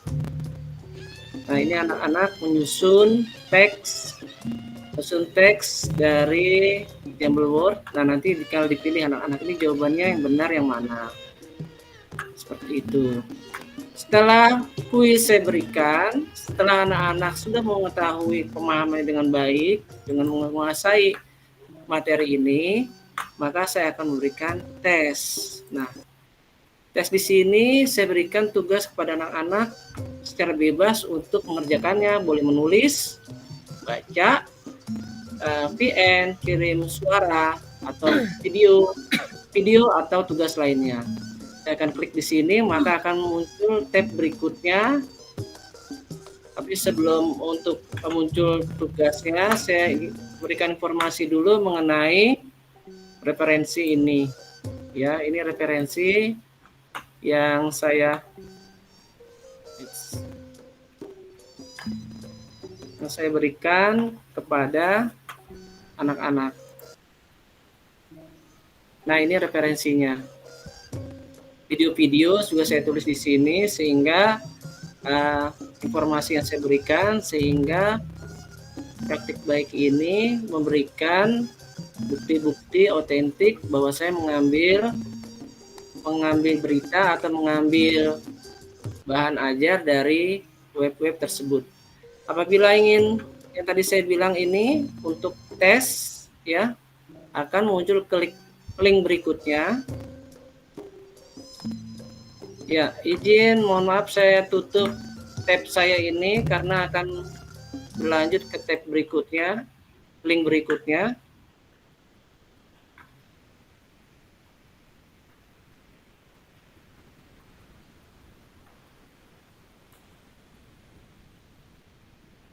Nah, ini anak-anak menyusun teks dari Jumble Word. Nah, nanti kalau dipilih anak-anak ini jawabannya yang benar yang mana. Seperti itu. Setelah kuis saya berikan, setelah anak-anak sudah mengetahui pemahaman dengan baik, dengan menguasai materi ini, maka saya akan memberikan tes. Nah, tes di sini saya berikan tugas kepada anak-anak secara bebas untuk mengerjakannya, boleh menulis, baca, VN, kirim suara atau video atau tugas lainnya. Saya akan klik di sini, maka akan muncul tab berikutnya. Tapi sebelum untuk muncul tugasnya, saya berikan informasi dulu mengenai referensi ini. Ya, ini referensi yang saya yang saya berikan kepada anak-anak. Nah, ini referensinya. Video-video juga saya tulis di sini sehingga informasi yang saya berikan, sehingga praktik baik ini memberikan bukti-bukti otentik bahwa saya mengambil berita atau mengambil bahan ajar dari web-web tersebut. Apabila ingin yang tadi saya bilang ini untuk tes ya, akan muncul klik link berikutnya. Ya, izin mohon maaf saya tutup tab saya ini karena akan berlanjut ke tab berikutnya, link berikutnya.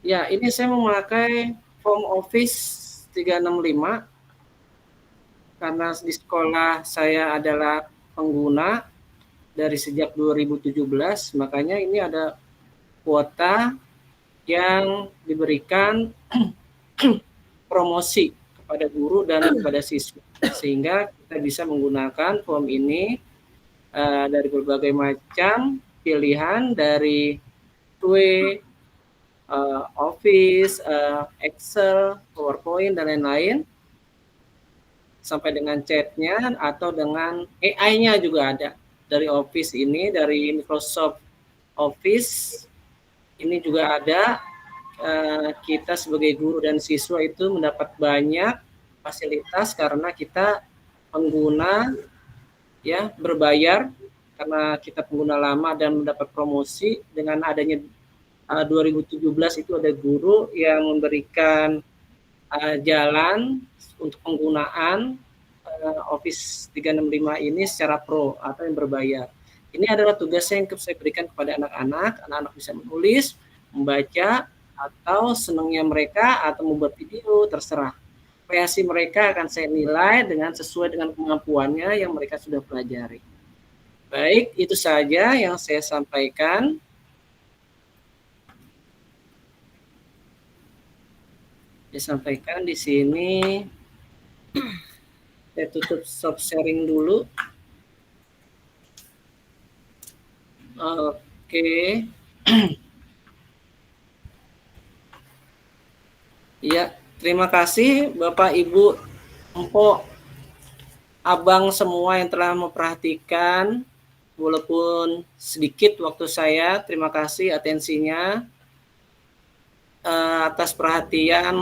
Ya, ini saya memakai Form Office 365 karena di sekolah saya adalah pengguna dari sejak 2017, makanya ini ada kuota yang diberikan promosi kepada guru dan kepada siswa, sehingga kita bisa menggunakan form ini dari berbagai macam pilihan, dari Office, Excel, PowerPoint, dan lain-lain, sampai dengan chatnya atau dengan AI-nya juga ada. Dari Office ini, dari Microsoft Office, ini juga ada. Kita sebagai guru dan siswa itu mendapat banyak fasilitas karena kita pengguna ya berbayar, karena kita pengguna lama dan mendapat promosi. Dengan adanya 2017 itu ada guru yang memberikan jalan untuk penggunaan Office 365 ini secara pro atau yang berbayar. Ini adalah tugas yang saya berikan kepada anak-anak. Anak-anak bisa menulis, membaca, atau senangnya mereka atau membuat video, terserah. Kreasi mereka akan saya nilai sesuai dengan kemampuannya yang mereka sudah pelajari. Baik, itu saja yang saya sampaikan. Disampaikan di sini. Saya tutup stop sharing dulu. Oke. Ya, terima kasih Bapak, Ibu, Empok, Abang semua yang telah memperhatikan walaupun sedikit waktu saya. Terima kasih atensinya. Atas perhatian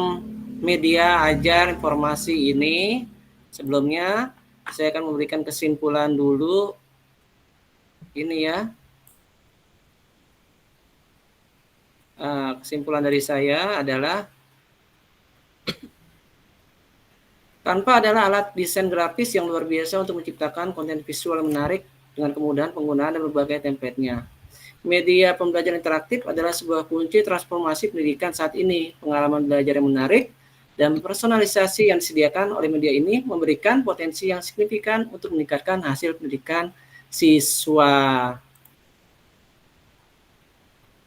media ajar informasi ini. Sebelumnya saya akan memberikan kesimpulan dulu. Ini ya. Kesimpulan dari saya adalah Canva adalah alat desain grafis yang luar biasa untuk menciptakan konten visual menarik dengan kemudahan penggunaan dan berbagai template-nya. Media pembelajaran interaktif adalah sebuah kunci transformasi pendidikan saat ini. Pengalaman belajar yang menarik dan personalisasi yang disediakan oleh media ini memberikan potensi yang signifikan untuk meningkatkan hasil pendidikan siswa.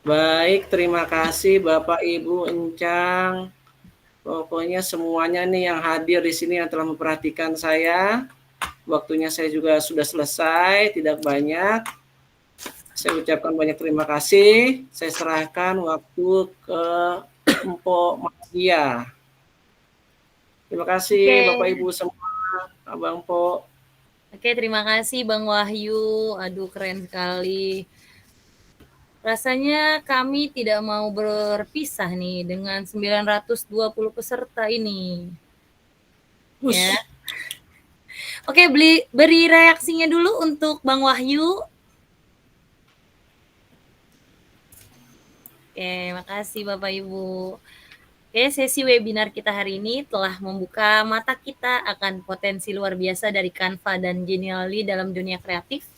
Baik, terima kasih Bapak, Ibu, Encang. Pokoknya semuanya nih yang hadir di sini yang telah memperhatikan saya. Waktunya saya juga sudah selesai, tidak banyak. Saya ucapkan banyak terima kasih. Saya serahkan waktu ke Mpok Madia. Terima kasih Bapak Ibu semua, Abang Po. Oke, terima kasih Bang Wahyu. Aduh, keren sekali. Rasanya kami tidak mau berpisah nih dengan 920 peserta ini. Ya. Oke, beri reaksinya dulu untuk Bang Wahyu. Oke, makasih Bapak Ibu. Oke, sesi webinar kita hari ini telah membuka mata kita akan potensi luar biasa dari Canva dan Genially dalam dunia kreatif.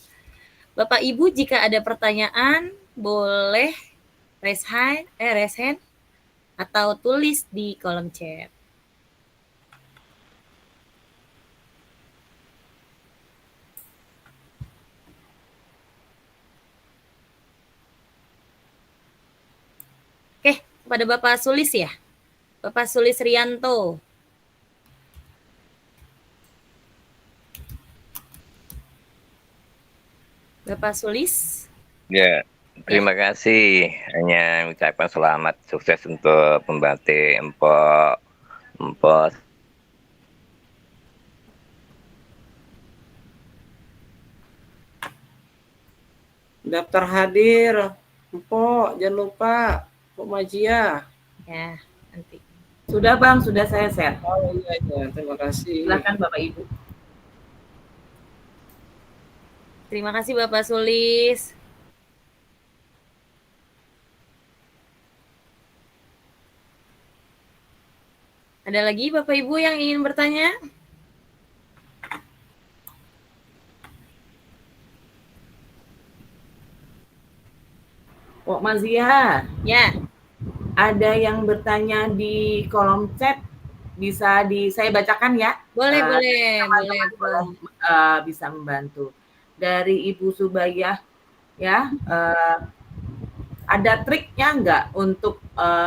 Bapak Ibu, jika ada pertanyaan, boleh raise hand atau tulis di kolom chat. Oke, kepada Bapak Sulis ya? Bapak Sulis Rianto. Bapak Sulis. Ya, terima kasih. Hanya ucapkan selamat sukses untuk pembatik Empok. Daftar hadir, Empok, jangan lupa, Empok Majia. Ya, nanti. Sudah Bang, sudah saya share. Oh iya, terima kasih. Silakan Bapak Ibu. Terima kasih Bapak Sulis. Ada lagi Bapak Ibu yang ingin bertanya? Pok Mazia. Ya. Ada yang bertanya di kolom chat, bisa saya bacakan ya? Boleh. Bisa membantu. Dari Ibu Subayah, ya, ada triknya nggak untuk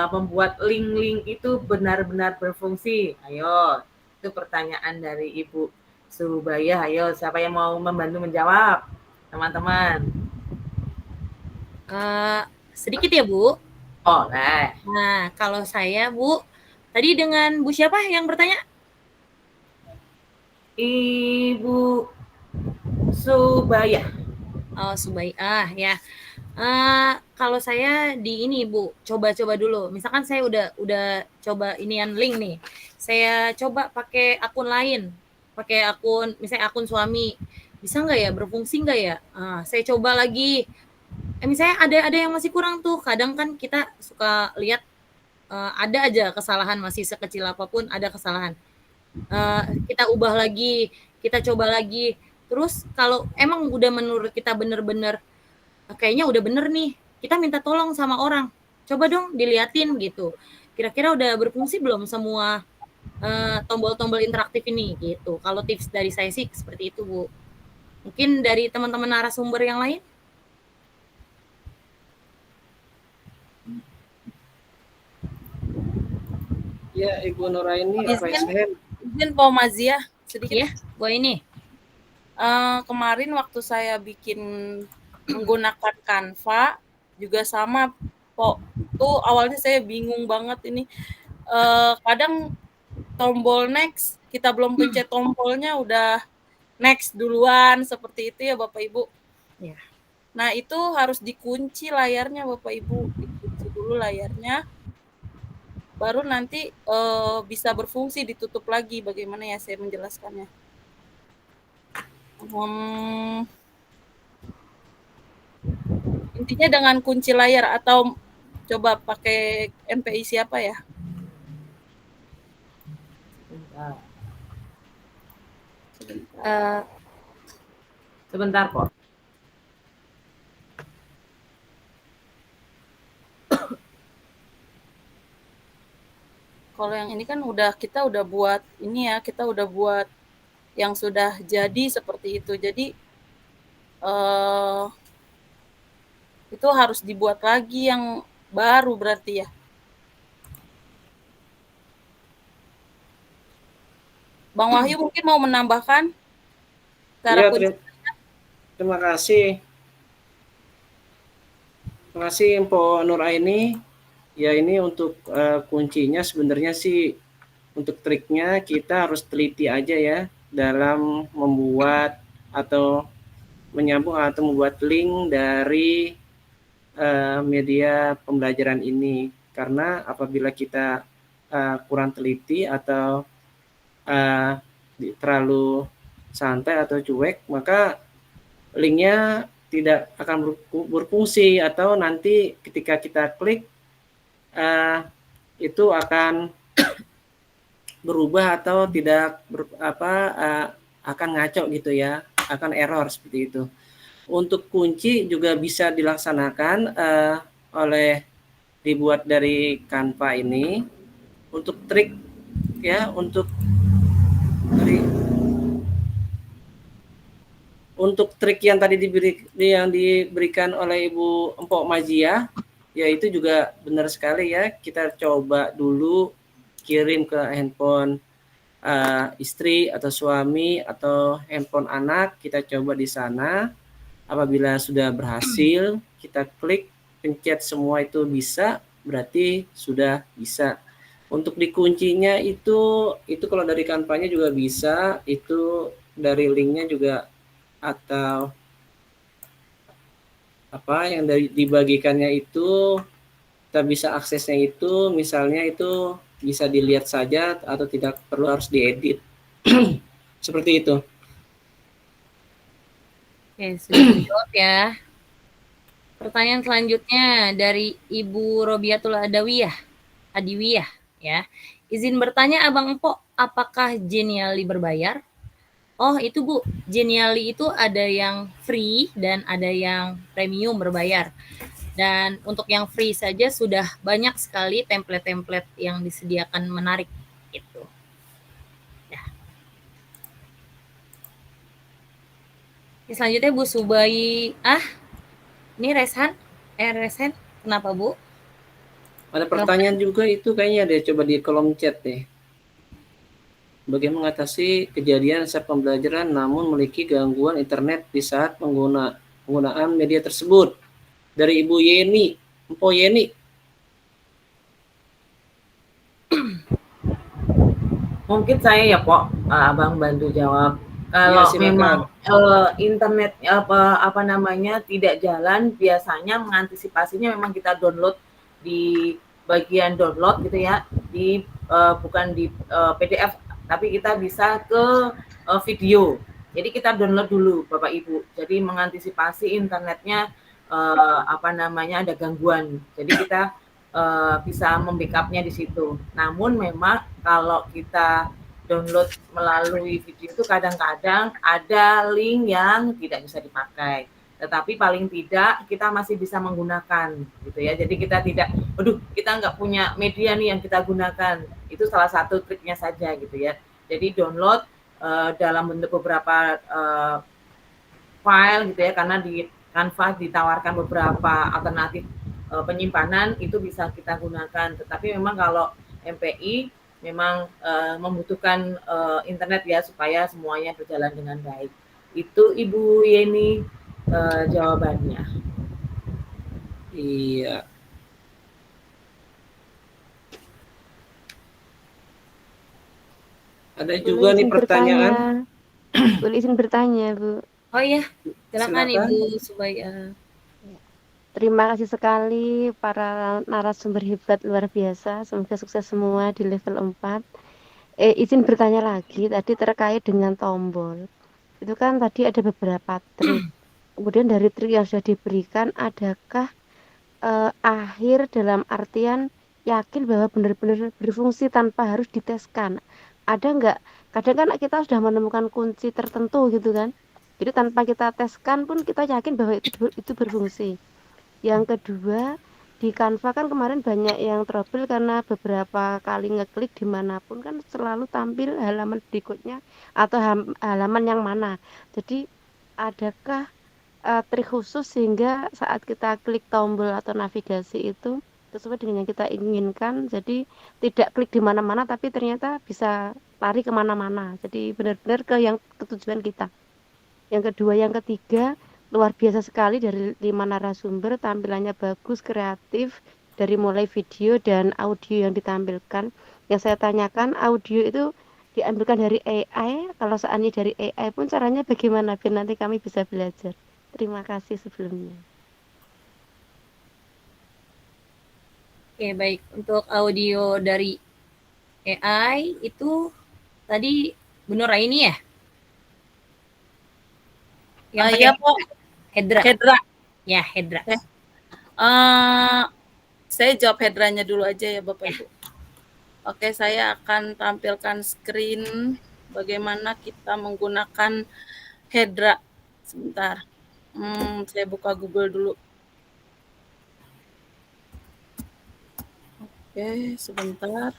membuat link-link itu benar-benar berfungsi? Ayo, itu pertanyaan dari Ibu Subayah. Ayo, siapa yang mau membantu menjawab, teman-teman? Sedikit ya Bu. Boleh. Nah, kalau saya Bu, tadi dengan Bu siapa yang bertanya? Ibu Subayah. Oh, Subayah ya. Kalau saya di ini Bu, coba-coba dulu. Misalkan saya udah coba inian link nih. Saya coba pakai akun lain. Pakai akun, misalnya akun suami. Bisa nggak ya, berfungsi nggak ya? Saya coba lagi. Misalnya ada yang masih kurang tuh. Kadang kan kita suka lihat ada aja kesalahan, masih sekecil apapun ada kesalahan. Kita ubah lagi, kita coba lagi. Terus kalau emang udah menurut kita bener-bener kayaknya udah bener nih, kita minta tolong sama orang. Coba dong diliatin gitu. Kira-kira udah berfungsi belum semua tombol-tombol interaktif ini gitu. Kalau tips dari saya sih seperti itu Bu. Mungkin dari teman-teman narasumber yang lain? Ya, Ibu Nuraini, Izin Pak Mazia sedikit ya, Bu ini. Kemarin waktu saya bikin menggunakan Canva juga sama Pok. Tuh awalnya saya bingung banget ini. Kadang tombol next kita belum pencet tombolnya udah next duluan, seperti itu ya Bapak Ibu. Ya. Nah, itu harus dikunci layarnya Bapak Ibu. Dikunci dulu layarnya. Baru nanti bisa berfungsi, ditutup lagi. Bagaimana ya saya menjelaskannya? Intinya dengan kunci layar atau coba pakai MPI siapa ya? Sebentar kok. Kalau yang ini kan kita udah buat ini ya, kita udah buat yang sudah jadi seperti itu. Jadi itu harus dibuat lagi yang baru berarti ya. Bang Wahyu mungkin mau menambahkan cara ya, terima kasih. Terima kasih Mpok Nuraini. Ya, ini untuk kuncinya sebenarnya sih, untuk triknya kita harus teliti aja ya dalam membuat atau menyambung atau membuat link dari media pembelajaran ini. Karena apabila kita kurang teliti atau terlalu santai atau cuek, maka linknya tidak akan berfungsi, atau nanti ketika kita klik itu akan berubah atau tidak akan ngaco gitu ya, akan error seperti itu. Untuk kunci juga bisa dilaksanakan dibuat dari Canva ini. Untuk trik ya, untuk trik yang tadi diberikan oleh Ibu Empok Majia, Ya itu juga benar sekali ya. Kita coba dulu kirim ke handphone istri atau suami atau handphone anak, kita coba di sana. Apabila sudah berhasil, kita klik, pencet semua itu bisa, berarti sudah bisa. Untuk dikuncinya itu kalau dari Canva-nya juga bisa, itu dari linknya juga atau apa yang dibagikannya itu kita bisa aksesnya itu, misalnya itu bisa dilihat saja atau tidak perlu harus diedit. Seperti itu. Oke, sudah dijawab ya. Pertanyaan selanjutnya dari Ibu Robiatul Adiwiyah ya. Izin bertanya Abang Empok, apakah Genially berbayar? Oh itu Bu, Genially itu ada yang free dan ada yang premium berbayar. Dan untuk yang free saja sudah banyak sekali template-template yang disediakan menarik gitu. Ya. Selanjutnya Bu Subai, ini Reshan, kenapa Bu? Ada pertanyaan juga itu kayaknya deh, coba di kolom chat deh. Bagaimana mengatasi kejadian saat pembelajaran namun memiliki gangguan internet di saat penggunaan media tersebut? Dari Ibu Yeni, Mpo Yeni. Mungkin saya ya Pok, Abang bantu jawab. Kalau memang internet apa namanya tidak jalan, biasanya mengantisipasinya memang kita download di bagian download gitu ya, di bukan di PDF, tapi kita bisa ke video. Jadi kita download dulu Bapak Ibu. Jadi mengantisipasi internetnya apa namanya ada gangguan. Jadi kita bisa membackupnya di situ. Namun memang kalau kita download melalui video itu kadang-kadang ada link yang tidak bisa dipakai. Tetapi paling tidak kita masih bisa menggunakan gitu ya. Jadi kita tidak, kita nggak punya media nih yang kita gunakan. Itu salah satu triknya saja gitu ya. Jadi download dalam bentuk beberapa file gitu ya, karena di Canva ditawarkan beberapa alternatif penyimpanan, itu bisa kita gunakan. Tetapi memang kalau MPI memang membutuhkan internet ya supaya semuanya berjalan dengan baik. Itu Ibu Yeni jawabannya. Iya. Ada juga nih pertanyaan. Boleh izin bertanya, Bu? Oh iya, silakan Ibu Subaya. Terima kasih sekali para narasumber hebat luar biasa. Semoga sukses semua di level 4. Izin bertanya lagi tadi terkait dengan tombol. Itu kan tadi ada beberapa trik. Kemudian dari trik yang sudah diberikan, adakah akhir dalam artian yakin bahwa benar-benar berfungsi tanpa harus diteskan? Ada nggak? Kadang kan kita sudah menemukan kunci tertentu gitu kan. Jadi tanpa kita teskan pun kita yakin bahwa itu berfungsi. Yang kedua, di Canva kan kemarin banyak yang trouble karena beberapa kali ngeklik dimanapun kan selalu tampil halaman berikutnya atau halaman yang mana. Jadi adakah trik khusus sehingga saat kita klik tombol atau navigasi itu sesuai dengan yang kita inginkan, jadi tidak klik di mana-mana tapi ternyata bisa lari kemana-mana, jadi benar-benar ke tujuan kita. Yang kedua, yang ketiga, luar biasa sekali dari 5 narasumber, tampilannya bagus, kreatif, dari mulai video dan audio yang ditampilkan. Yang saya tanyakan, audio itu diambilkan dari AI, kalau seandainya dari AI pun caranya bagaimana biar nanti kami bisa belajar. Terima kasih sebelumnya. Oke, baik. Untuk audio dari AI itu tadi Bu Nur Aini ya? Yang iya, Pok. Hedra. Ya, Hedra. Saya jawab Hedranya dulu aja ya Bapak Ibu. Oke, saya akan tampilkan screen bagaimana kita menggunakan Hedra. Sebentar. Saya buka Google dulu. Oke, sebentar.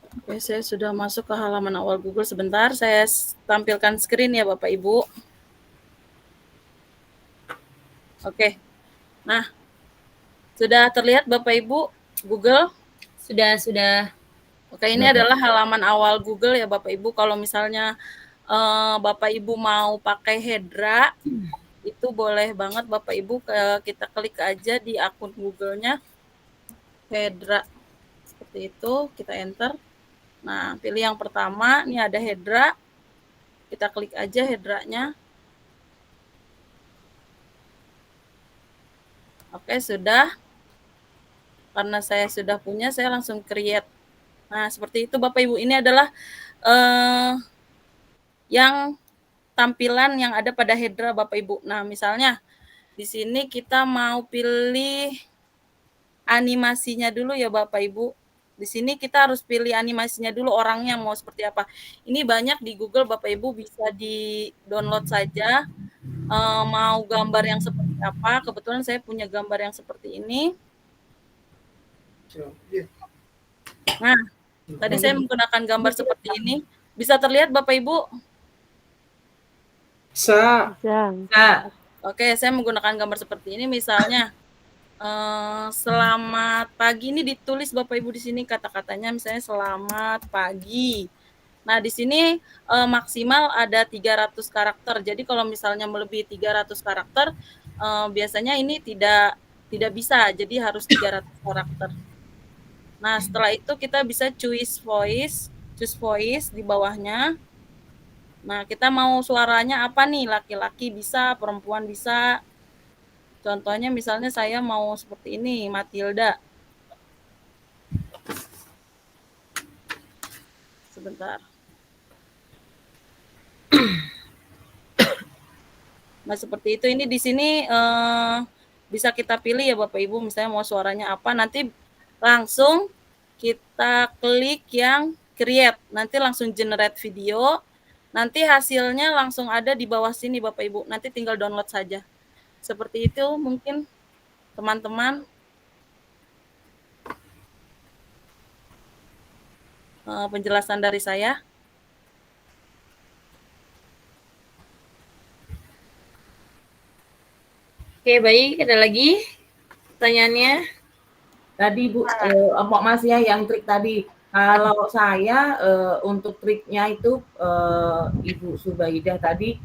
Oke, Oke, saya sudah masuk ke halaman awal Google. Sebentar, saya tampilkan screen ya Bapak Ibu. Oke, nah sudah terlihat Bapak Ibu Google? Sudah. Oke, ini adalah halaman awal Google ya Bapak Ibu. Kalau misalnya Bapak Ibu mau pakai Hedra, itu boleh banget Bapak Ibu, kita klik aja di akun Google-nya Hedra. Seperti itu, kita enter. Nah, pilih yang pertama, ini ada Hedra. Kita klik aja Hedranya. Oke, sudah. Karena saya sudah punya, saya langsung create. Nah, seperti itu Bapak Ibu. Ini adalah yang tampilan yang ada pada Hedra Bapak Ibu. Nah, misalnya di sini kita mau pilih animasinya dulu ya Bapak Ibu. Di sini kita harus pilih animasinya dulu, orangnya mau seperti apa. Ini banyak di Google Bapak Ibu, bisa di-download saja. Mau gambar yang seperti apa? Kebetulan saya punya gambar yang seperti ini. Nah, tadi saya menggunakan gambar seperti ini. Bisa terlihat Bapak Ibu? Bisa. Oke, saya menggunakan gambar seperti ini. Misalnya, selamat pagi, ini ditulis Bapak Ibu di sini kata-katanya, misalnya selamat pagi. Nah, di sini maksimal ada 300 karakter. Jadi kalau misalnya melebihi 300 karakter, biasanya ini tidak bisa. Jadi harus 300 karakter. Nah, setelah itu kita bisa choose voice di bawahnya. Nah, kita mau suaranya apa nih? Laki-laki bisa, perempuan bisa. Contohnya misalnya saya mau seperti ini, Matilda. Sebentar. Nah, seperti itu. Ini di sini bisa kita pilih ya Bapak Ibu, misalnya mau suaranya apa, nanti langsung kita klik yang create. Nanti langsung generate video. Nanti hasilnya langsung ada di bawah sini Bapak Ibu. Nanti tinggal download saja. Seperti itu mungkin teman-teman. Penjelasan dari saya. Oke, baik. Ada lagi pertanyaannya? Tadi Bu, Mpok Mas ya yang trik tadi. Kalau saya untuk triknya itu Ibu Subaidah tadi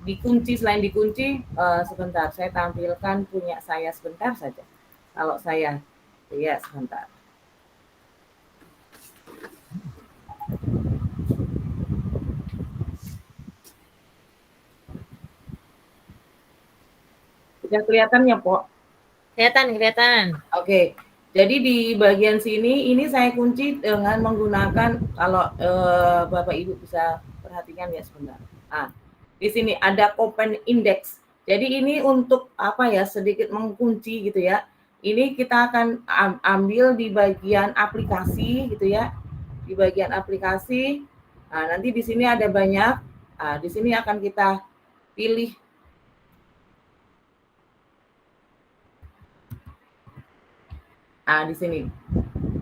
dikunci, selain dikunci, sebentar saya tampilkan punya saya sebentar saja. Kalau saya, ya sebentar. Sudah kelihatan ya, Pok? Kelihatan. Oke. Jadi di bagian sini ini saya kunci dengan menggunakan, kalau Bapak Ibu bisa perhatikan ya sebentar. Nah, di sini ada open index. Jadi ini untuk apa ya, sedikit mengunci gitu ya. Ini kita akan ambil di bagian aplikasi gitu ya. Di bagian aplikasi. Nah, nanti di sini ada banyak. Nah, di sini akan kita pilih. Nah, di sini.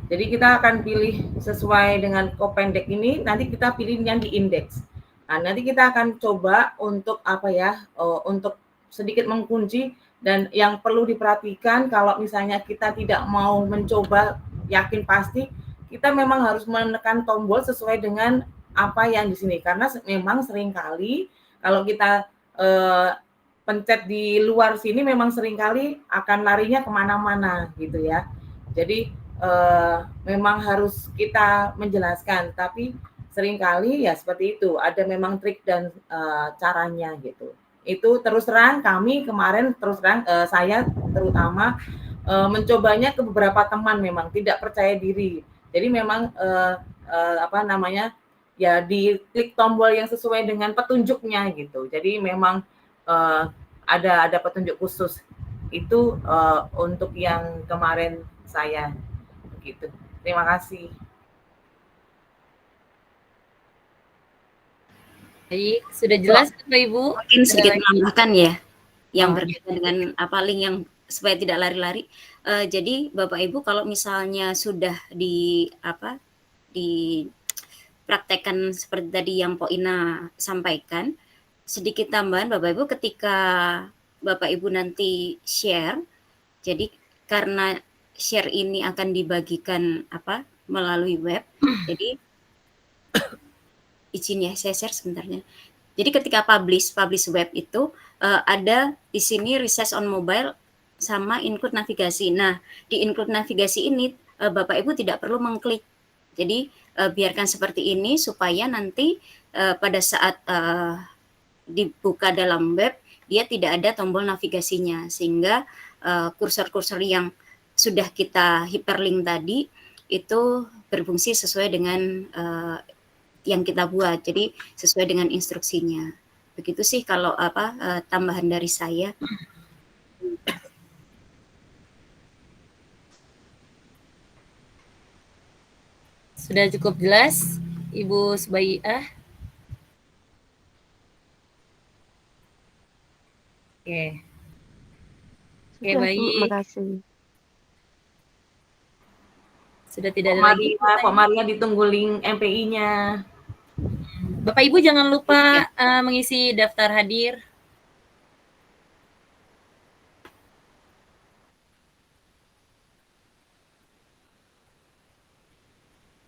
Jadi kita akan pilih sesuai dengan Kopendek ini, nanti kita pilih yang di indeks. Nah, nanti kita akan coba untuk apa ya, untuk sedikit mengunci, dan yang perlu diperhatikan kalau misalnya kita tidak mau mencoba yakin pasti, kita memang harus menekan tombol sesuai dengan apa yang di sini. Karena memang seringkali kalau kita pencet di luar sini memang seringkali akan larinya kemana-mana gitu ya. Jadi memang harus kita menjelaskan, tapi seringkali ya seperti itu, ada memang trik dan caranya gitu. Itu terus terang kami kemarin saya terutama mencobanya ke beberapa teman, memang tidak percaya diri. Jadi memang apa namanya ya, diklik tombol yang sesuai dengan petunjuknya gitu. Jadi memang ada petunjuk khusus itu untuk yang kemarin saya begitu. Terima kasih. Baik, sudah jelas Bapak Ibu. Mungkin sedikit menambahkan ya, yang berkaitan dengan apa link yang supaya tidak lari-lari. Jadi Bapak Ibu kalau misalnya sudah di apa dipraktekkan seperti tadi yang Po Ina sampaikan. Sedikit tambahan Bapak Ibu, ketika Bapak Ibu nanti share, jadi karena share ini akan dibagikan melalui web, jadi izin ya saya share sebentarnya. Jadi ketika publish web itu ada di sini research on mobile sama include navigasi. Nah, di include navigasi ini Bapak Ibu tidak perlu mengklik. Jadi biarkan seperti ini supaya nanti pada saat dibuka dalam web dia tidak ada tombol navigasinya, sehingga kursor-kursor yang sudah kita hyperlink tadi itu berfungsi sesuai dengan yang kita buat, jadi sesuai dengan instruksinya. Begitu sih kalau tambahan dari saya. Sudah cukup jelas, Ibu Subaiah? Oke. Oke, baik. Terima kasih. Sudah tidak ada lagi. Pak Maria ditunggu link MPI-nya. Bapak Ibu jangan lupa mengisi daftar hadir.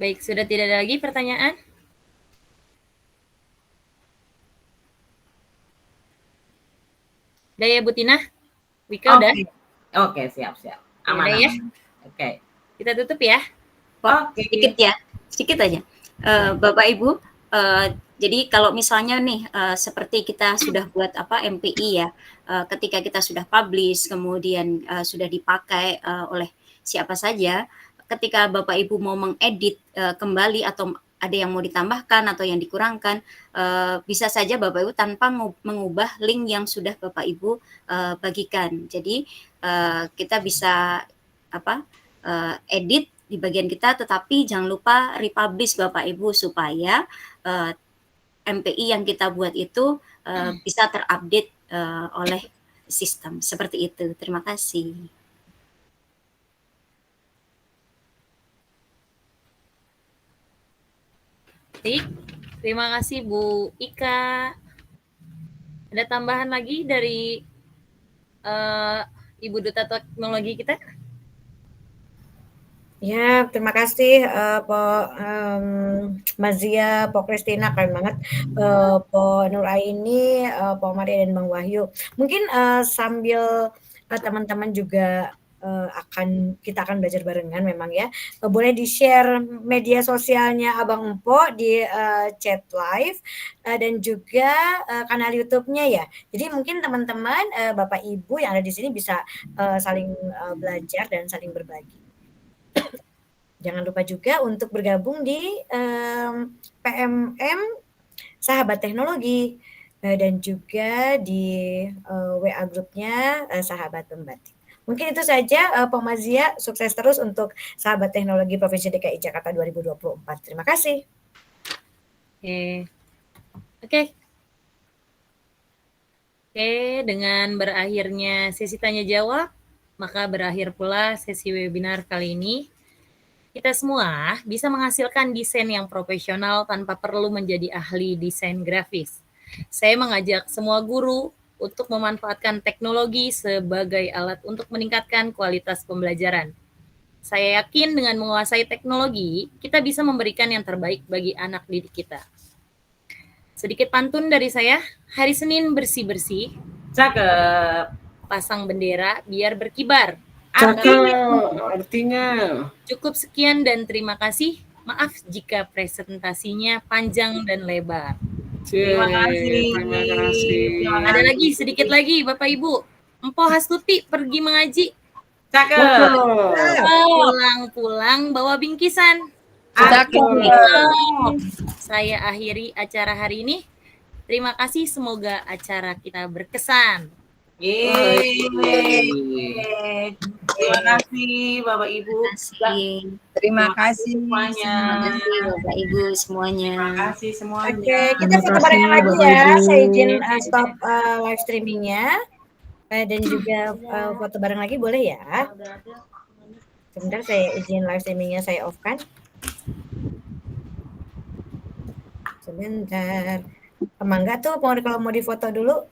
Baik, sudah tidak ada lagi pertanyaan? Udah ya Bu Tina? Wika udah? Oke, siap. Aman. Udah ya? Oke. Kita tutup ya. Sedikit ya, sedikit aja. Bapak Ibu, jadi kalau misalnya nih seperti kita sudah buat MPI ya, ketika kita sudah publish, kemudian sudah dipakai oleh siapa saja, ketika Bapak Ibu mau mengedit kembali atau ada yang mau ditambahkan atau yang dikurangkan, bisa saja Bapak Ibu tanpa mengubah link yang sudah Bapak Ibu bagikan. Jadi kita bisa edit di bagian kita, tetapi jangan lupa republish Bapak Ibu supaya MPI yang kita buat itu bisa terupdate oleh sistem. Seperti itu. Terima kasih. Baik, terima kasih Bu Ika. Ada tambahan lagi dari Ibu Duta Teknologi kita? Ya, terima kasih Po Mazia, Po Kristina, keren banget. Po Nuraini, Po Maria dan Bang Wahyu. Mungkin sambil teman-teman juga kita akan belajar barengan memang ya. Boleh di-share media sosialnya Abang Empo di chat live dan juga kanal YouTube-nya ya. Jadi mungkin teman-teman Bapak Ibu yang ada di sini bisa saling belajar dan saling berbagi. Jangan lupa juga untuk bergabung di PMM Sahabat Teknologi dan juga di WA grupnya Sahabat Pembatik. Mungkin itu saja Pak Mazia, sukses terus untuk Sahabat Teknologi Provinsi DKI Jakarta 2024. Terima kasih. Oke, dengan berakhirnya sesi tanya jawab, maka berakhir pula sesi webinar kali ini. Kita semua bisa menghasilkan desain yang profesional tanpa perlu menjadi ahli desain grafis. Saya mengajak semua guru untuk memanfaatkan teknologi sebagai alat untuk meningkatkan kualitas pembelajaran. Saya yakin dengan menguasai teknologi, kita bisa memberikan yang terbaik bagi anak didik kita. Sedikit pantun dari saya, hari Senin bersih-bersih. Cakep. Pasang bendera biar berkibar. Artinya cukup sekian dan terima kasih. Maaf jika presentasinya panjang dan lebar. Terima kasih. Ada lagi, sedikit lagi Bapak Ibu. Empo Hastuti pergi mengaji. Cakep. Pulang-pulang bawa bingkisan. Cakep. Saya akhiri acara hari ini. Terima kasih, semoga acara kita berkesan. Terima kasih Bapak Ibu. Terima kasih semuanya. Terima kasih Bapak Ibu semuanya. Terima kasih semuanya. Oke, kita foto barengan lagi ya. Saya izin stop live streamingnya dan juga foto bareng lagi boleh ya. Sebentar saya izin live streamingnya saya off kan. Sebentar. Mangga tuh kalau mau difoto dulu.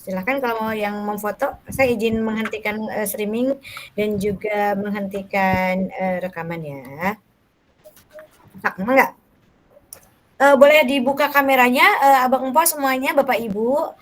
Silakan kalau mau yang memfoto. Saya izin menghentikan streaming dan juga menghentikan rekaman ya. Mangga. Boleh dibuka kameranya, Abang Empo semuanya, Bapak Ibu.